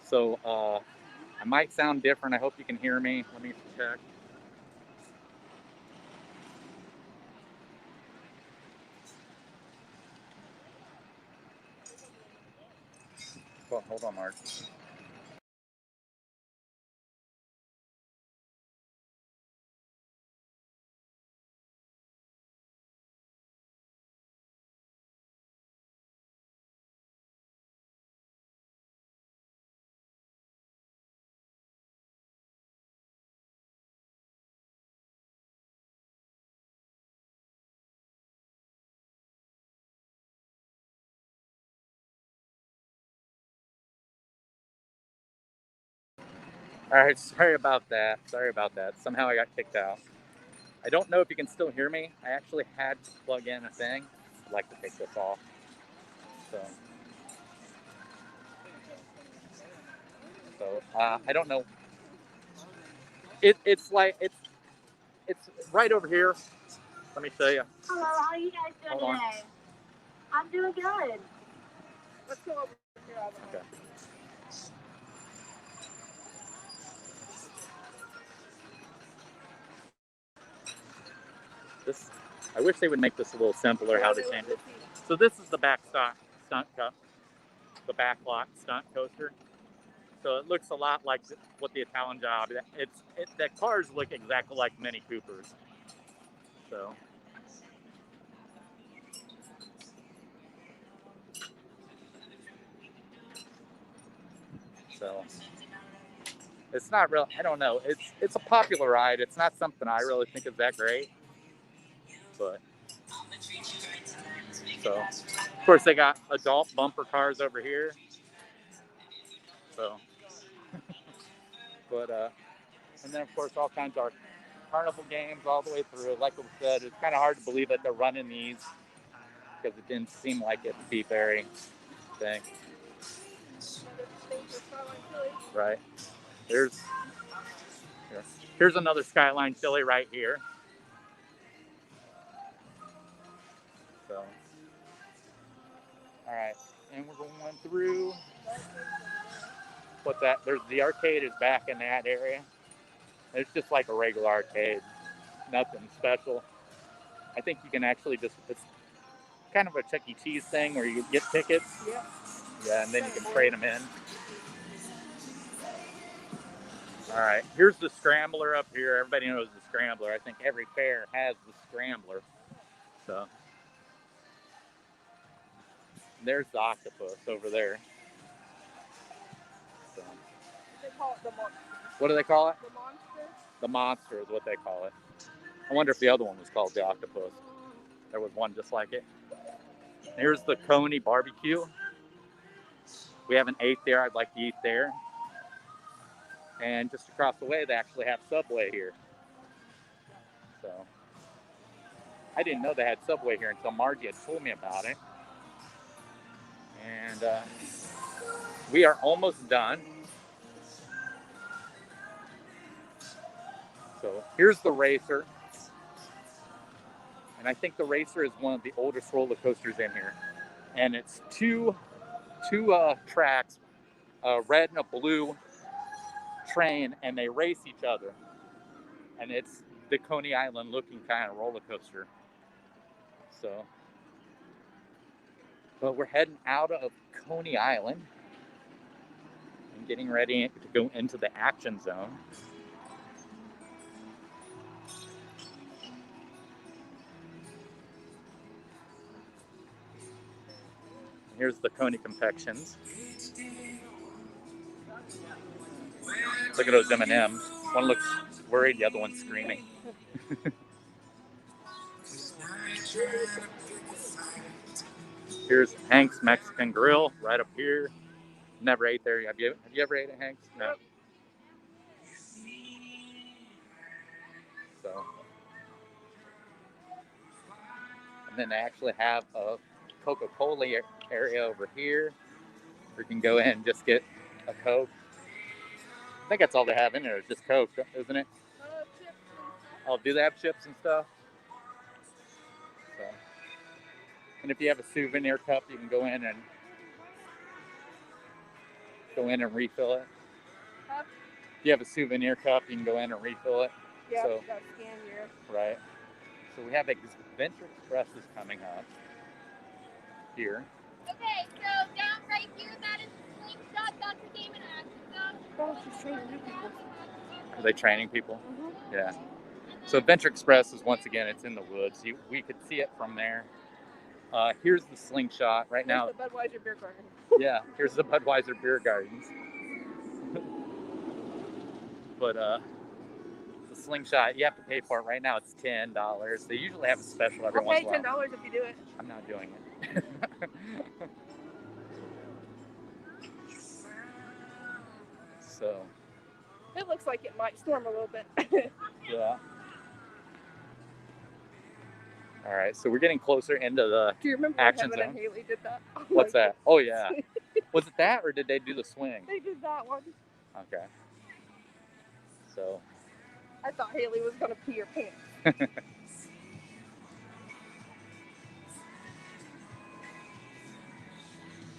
So, I might sound different. I hope you can hear me. Let me check. Hold on, Mark. All right, sorry about that. Sorry about that. Somehow I got kicked out. I don't know if you can still hear me. I actually had to plug in a thing. I'd like to take this off. So I don't know. It's like it's right over here. Let me show you. Hello, how are you guys doing Hold on. today? I'm doing good. Let's go over here. Okay. This, I wish they would make this a little simpler how to change it. So this is the back stunt cup, the back lot stunt coaster. So it looks a lot like what the Italian Job. The cars look exactly like Mini Coopers. So it's not real. I don't know. It's a popular ride. It's not something I really think is that great. But so of course they got adult bumper cars over here. So but and then of course all kinds of carnival games all the way through. Like I said, it's kind of hard to believe that they're running these because it didn't seem like it'd be very thing. Right. Here's another Skyline Chili right here. So, all right, and we're going through. What's that? There's the arcade is back in that area. It's just like a regular arcade, nothing special. I think you can actually it's kind of a Chuck E. Cheese thing where you get tickets. Yeah. Yeah, and then you can trade them in. All right, here's the Scrambler up here. Everybody knows the Scrambler. I think every fair has the Scrambler. So there's the octopus over there. So, They call it the monster. what do they call it? The monster? The monster is what they call it. I wonder if the other one was called the octopus. There was one just like it. Here's the Coney barbecue. We haven't ate there. I'd like to eat there. And just across the way, they actually have Subway here. So I didn't know they had Subway here until Margie had told me about it. And we are almost done. So here's the Racer. And I think the Racer is one of the oldest roller coasters in here. And it's two tracks, a red and a blue train, and they race each other. And it's the Coney Island looking kind of roller coaster. So, but we're heading out of Coney Island and getting ready to go into the action zone. Here's the Coney confections. Look at those M&Ms. One looks worried, the other one's screaming. Here's Hank's Mexican Grill right up here. Never ate there. Have you ever ate at Hank's? No. So, and then they actually have a Coca-Cola area over here. We can go in and just get a Coke. I think that's all they have in there is just Coke, isn't it? Oh, do they have chips and stuff? So, and if you have a souvenir cup, you can go in and refill it. Huh? If you have a souvenir cup, you can go in and refill it. Yeah, So, you gotta scan your. right. So we have Adventure Express is coming up here. Okay, so down right here, that is the slingshot. That's the game and action zone. Oh, she's training new people. Are they training people? Mm-hmm. Yeah. So Adventure Express is once again, it's in the woods. We could see it from there. Here's the slingshot right now. Here's the Budweiser beer garden. Yeah, here's the Budweiser Beer Gardens. But the slingshot, you have to pay for it. Right now it's $10. They usually have a special every I'll once pay in a while. $10 if you do it. I'm not doing it. So, It looks like it might storm a little bit. Yeah. All right, so we're getting closer into the Do you remember action when Heaven zone. and Haley did that? Oh What's my that? Oh yeah. Was it that, or did they do the swing? They did that one. Okay. So. I thought Haley was gonna pee her pants.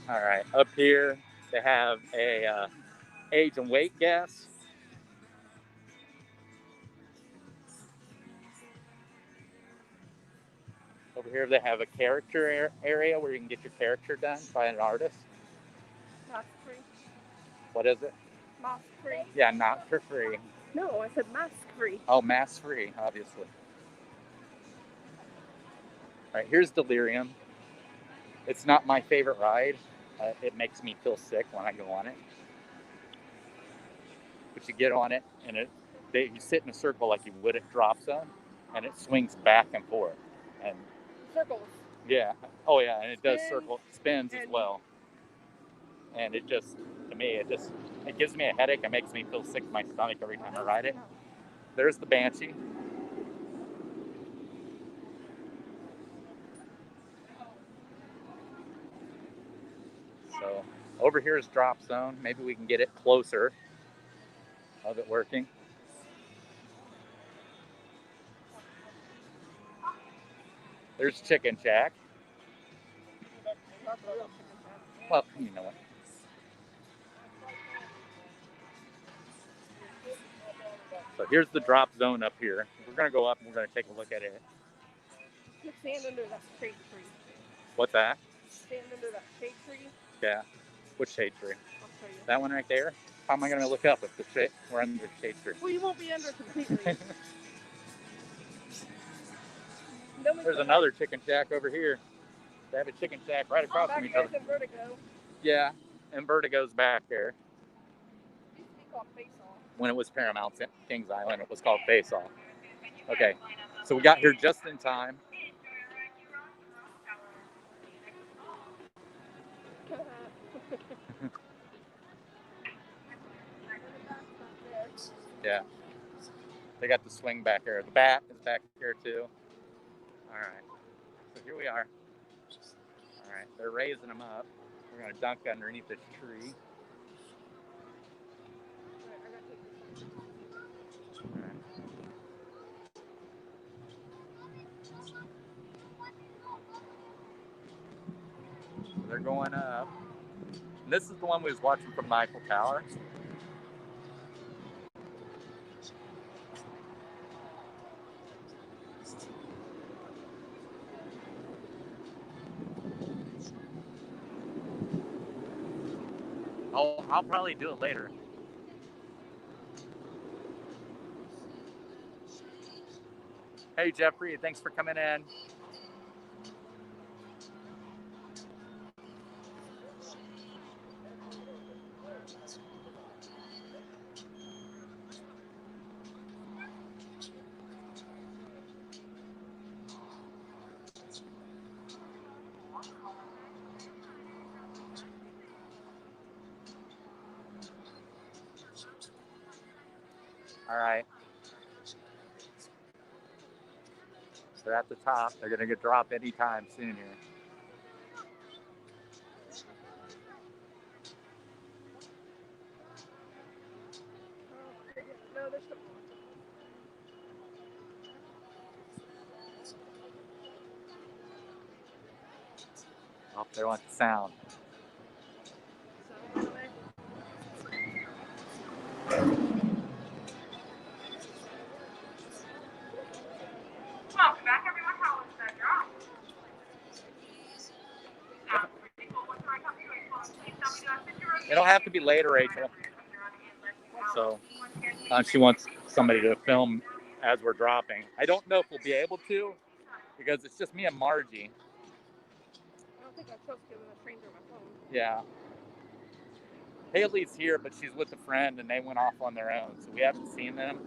All right, up here they have a age and weight guess. Over here they have a character area where you can get your character done by an artist. Mask free. What is it? Mask free. Yeah, not for free. No, I said mask free. Oh, mask free, obviously. All right, here's Delirium. It's not my favorite ride. It makes me feel sick when I go on it. But you get on it, and you sit in a circle like you would at Drop Zone, and it swings back and forth. And Circles. yeah, oh yeah, and it does Spins spins as and- well. And it just, to me, it gives me a headache. It makes me feel sick to my stomach every time I ride it. There's the Banshee. So over here is Drop Zone. Maybe we can get it closer of it working. There's Chicken Shack. Not the real chicken shack. Well, you know what. So here's the drop zone up here. We're going to go up and we're going to take a look at it. Just stand under that shade tree. What's that? Stand under that shade tree. Yeah. Which shade tree? I'll show you. That one right there? How am I going to look up if we're under the shade tree? Well, you won't be under completely. There's another Chicken Shack over here. They have a Chicken Shack right across back from each there's other. in Vertigo. Yeah, and Vertigo's back there. Used to be called Face Off. When it was Paramount Kings Island, it was called Face Off. Okay, so we got here just in time. Yeah, they got the swing back here. The bat is back here too. All right, so here we are. All right, they're raising them up. We're gonna dunk underneath this tree. All right. So they're going up. And this is the one we was watching from the Eiffel Tower. I'll probably do it later. Hey Jeffrey, thanks for coming in. All right. They're at the top. They're gonna get dropped anytime soon here. No, there's some. Oh, they want the sound. Welcome back, everyone. How was that drop? Pretty cool. What can I come to? Please tell me that picture. It'll have to be later, Rachel. So she wants somebody to film as we're dropping. I don't know if we'll be able to because it's just me and Margie. I don't think I'm supposed to give a stranger my phone. Yeah. Haley's here, but she's with a friend and they went off on their own, so we haven't seen them.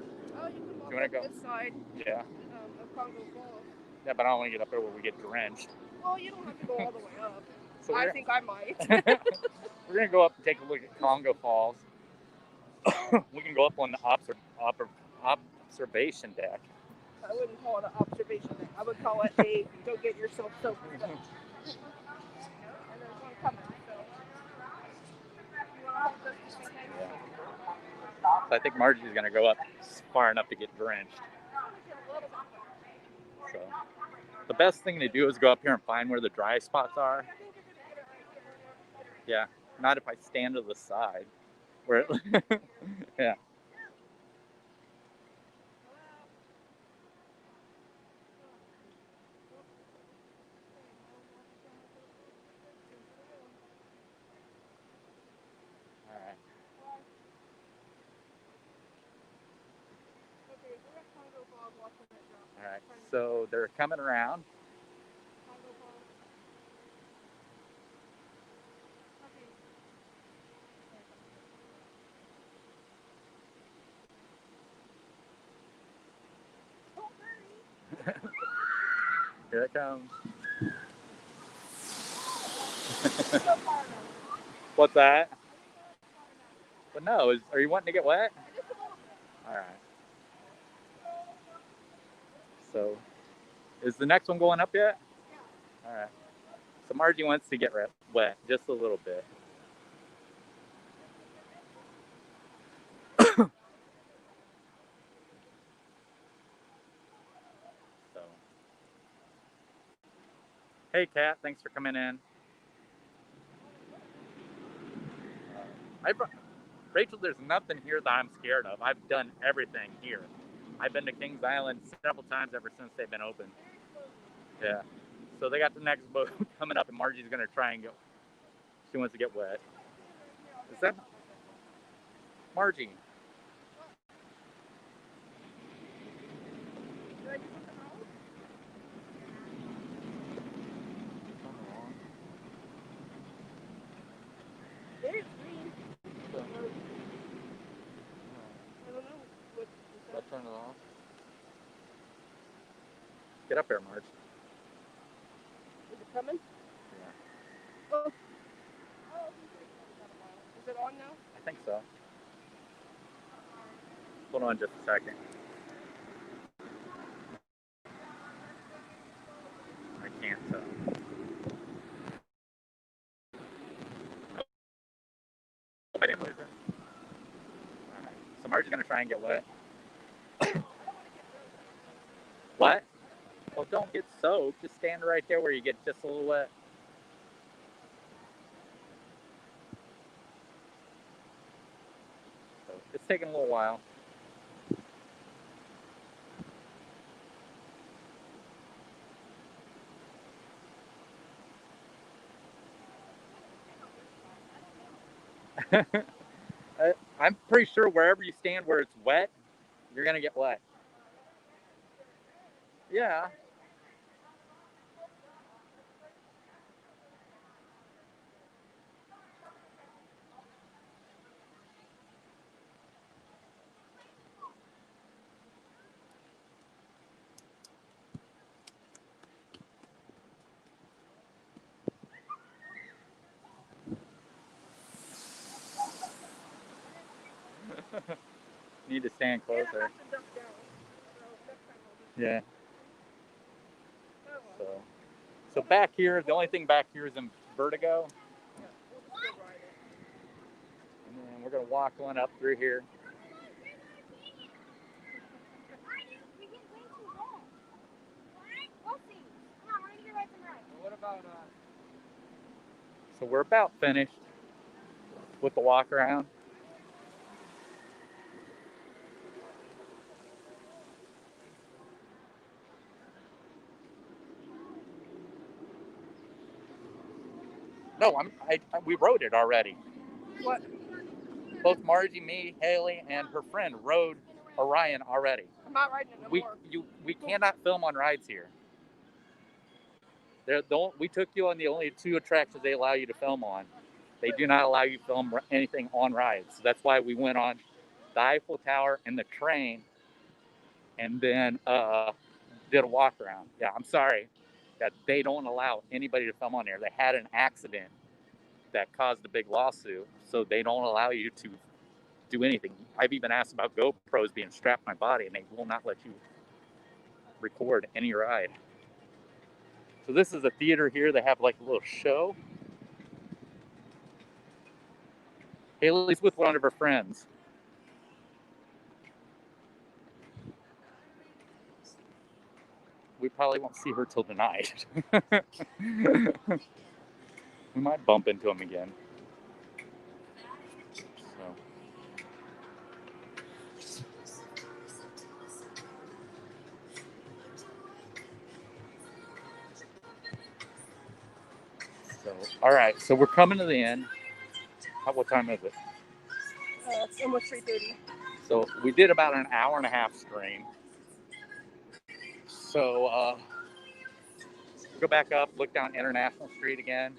Oh, you can walk You wanna up go? this side Yeah. of Congo Falls. Yeah, but I don't want to get up there where we get drenched. Well, you don't have to go all the way up. So I think I might. we're gonna go up and take a look at Congo Falls. We can go up on the observation deck. I wouldn't call it an observation deck. I would call it a go get yourself soaked. And there's one coming, so. You want to hold this just in case? Yeah. So I think Margie's gonna go up far enough to get drenched. So the best thing to do is go up here and find where the dry spots are. Yeah, not if I stand to the side. Where it, yeah. All right. Okay, we're at Congo Falls watching it drop. All right. So they're coming around. Congo Falls. Okay. Oh, hurry. Here it comes. So far now. What's that? But no, are you wanting to get wet? Just a little bit. All right. So, is the next one going up yet? Yeah. All right. So Margie wants to get wet just a little bit. So, hey Kat, thanks for coming in. Rachel, there's nothing here that I'm scared of. I've done everything here. I've been to Kings Island several times ever since they've been open. Yeah. So they got the next boat coming up, and Margie's gonna try and go. She wants to get wet. Is that Margie? Did I do something wrong? It is green. I don't know. What is that? Let's turn it off. Get up there, Marge. Is it coming? Yeah. Oh. Is it on now? I think so. Hold on just a second. I can't tell. I didn't lose it. Alright. So Margie's gonna try and get wet. What? Well, don't get soaked. Just stand right there where you get just a little wet. So it's taking a little while. I'm pretty sure wherever you stand where it's wet, you're gonna get wet. Yeah. Need to stand And I closer. have to duck down. So next time I'll do Yeah. that. Oh, well. So back here, the only thing back here is in Vertigo. Yeah, we'll just go ride it. And then we're gonna walk on up through here. What about So we're about finished with the walk around. No, we rode it already. What? Both Margie, me, Haley, and her friend rode Orion already. I'm not riding it no more. We cannot film on rides here. We took you on the only 2 attractions they allow you to film on. They do not allow you to film anything on rides. That's why we went on the Eiffel Tower and the train, and then did a walk around. Yeah, I'm sorry that they don't allow anybody to film on there. They had an accident that caused a big lawsuit, so they don't allow you to do anything. I've even asked about GoPros being strapped to my body, and they will not let you record any ride. So this is a theater here. They have like a little show. Haley's with one of her friends. We probably won't see her till tonight. We might bump into him again. So, all right. So we're coming to the end. What time is it? It's almost 3:30. So we did about an hour and a half stream. So go back up, look down International Street again.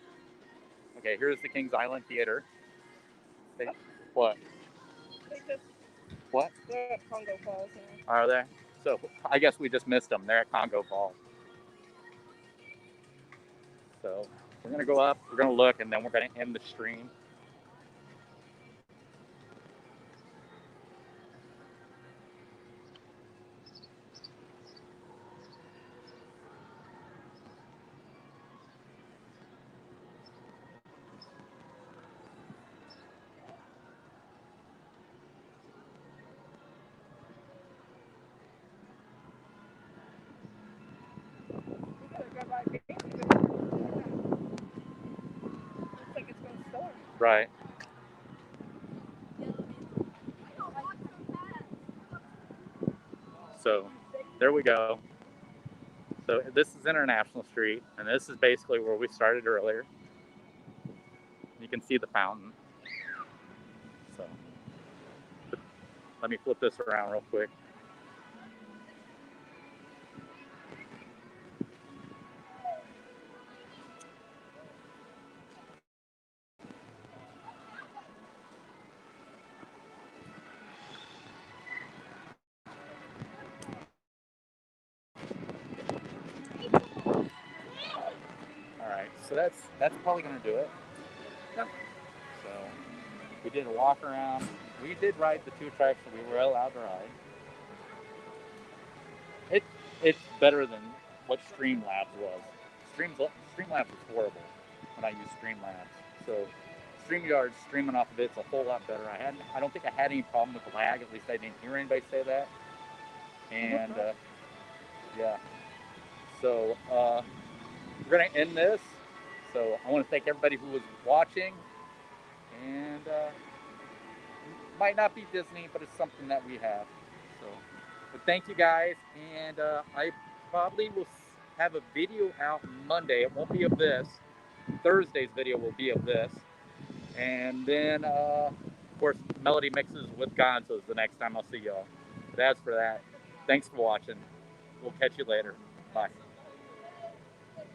Okay, here's the Kings Island Theater. What? What? They're at Congo Falls. Yeah. Are they? So I guess we just missed them. They're at Congo Falls. So we're gonna go up, we're gonna look, and then we're gonna end the stream. Right. So there we go. So this is International Street, and this is basically where we started earlier. You can see the fountain. So let me flip this around real quick. All right, so that's probably gonna do it. Yep. So we did a walk around. We did ride the 2 tracks that we were allowed to ride. It's better than what Streamlabs was. Streamlabs was horrible when I used Streamlabs. So StreamYard streaming off of it's a whole lot better. I don't think I had any problem with the lag. At least I didn't hear anybody say that. And yeah. So we're gonna end this. So I want to thank everybody who was watching. And might not be Disney, but it's something that we have. So, but thank you guys. And I probably will have a video out Monday. It won't be of this. Thursday's video will be of this. And then, of course, Melody Mixes with Gonzo is the next time I'll see y'all. But as for that, thanks for watching. We'll catch you later. Bye.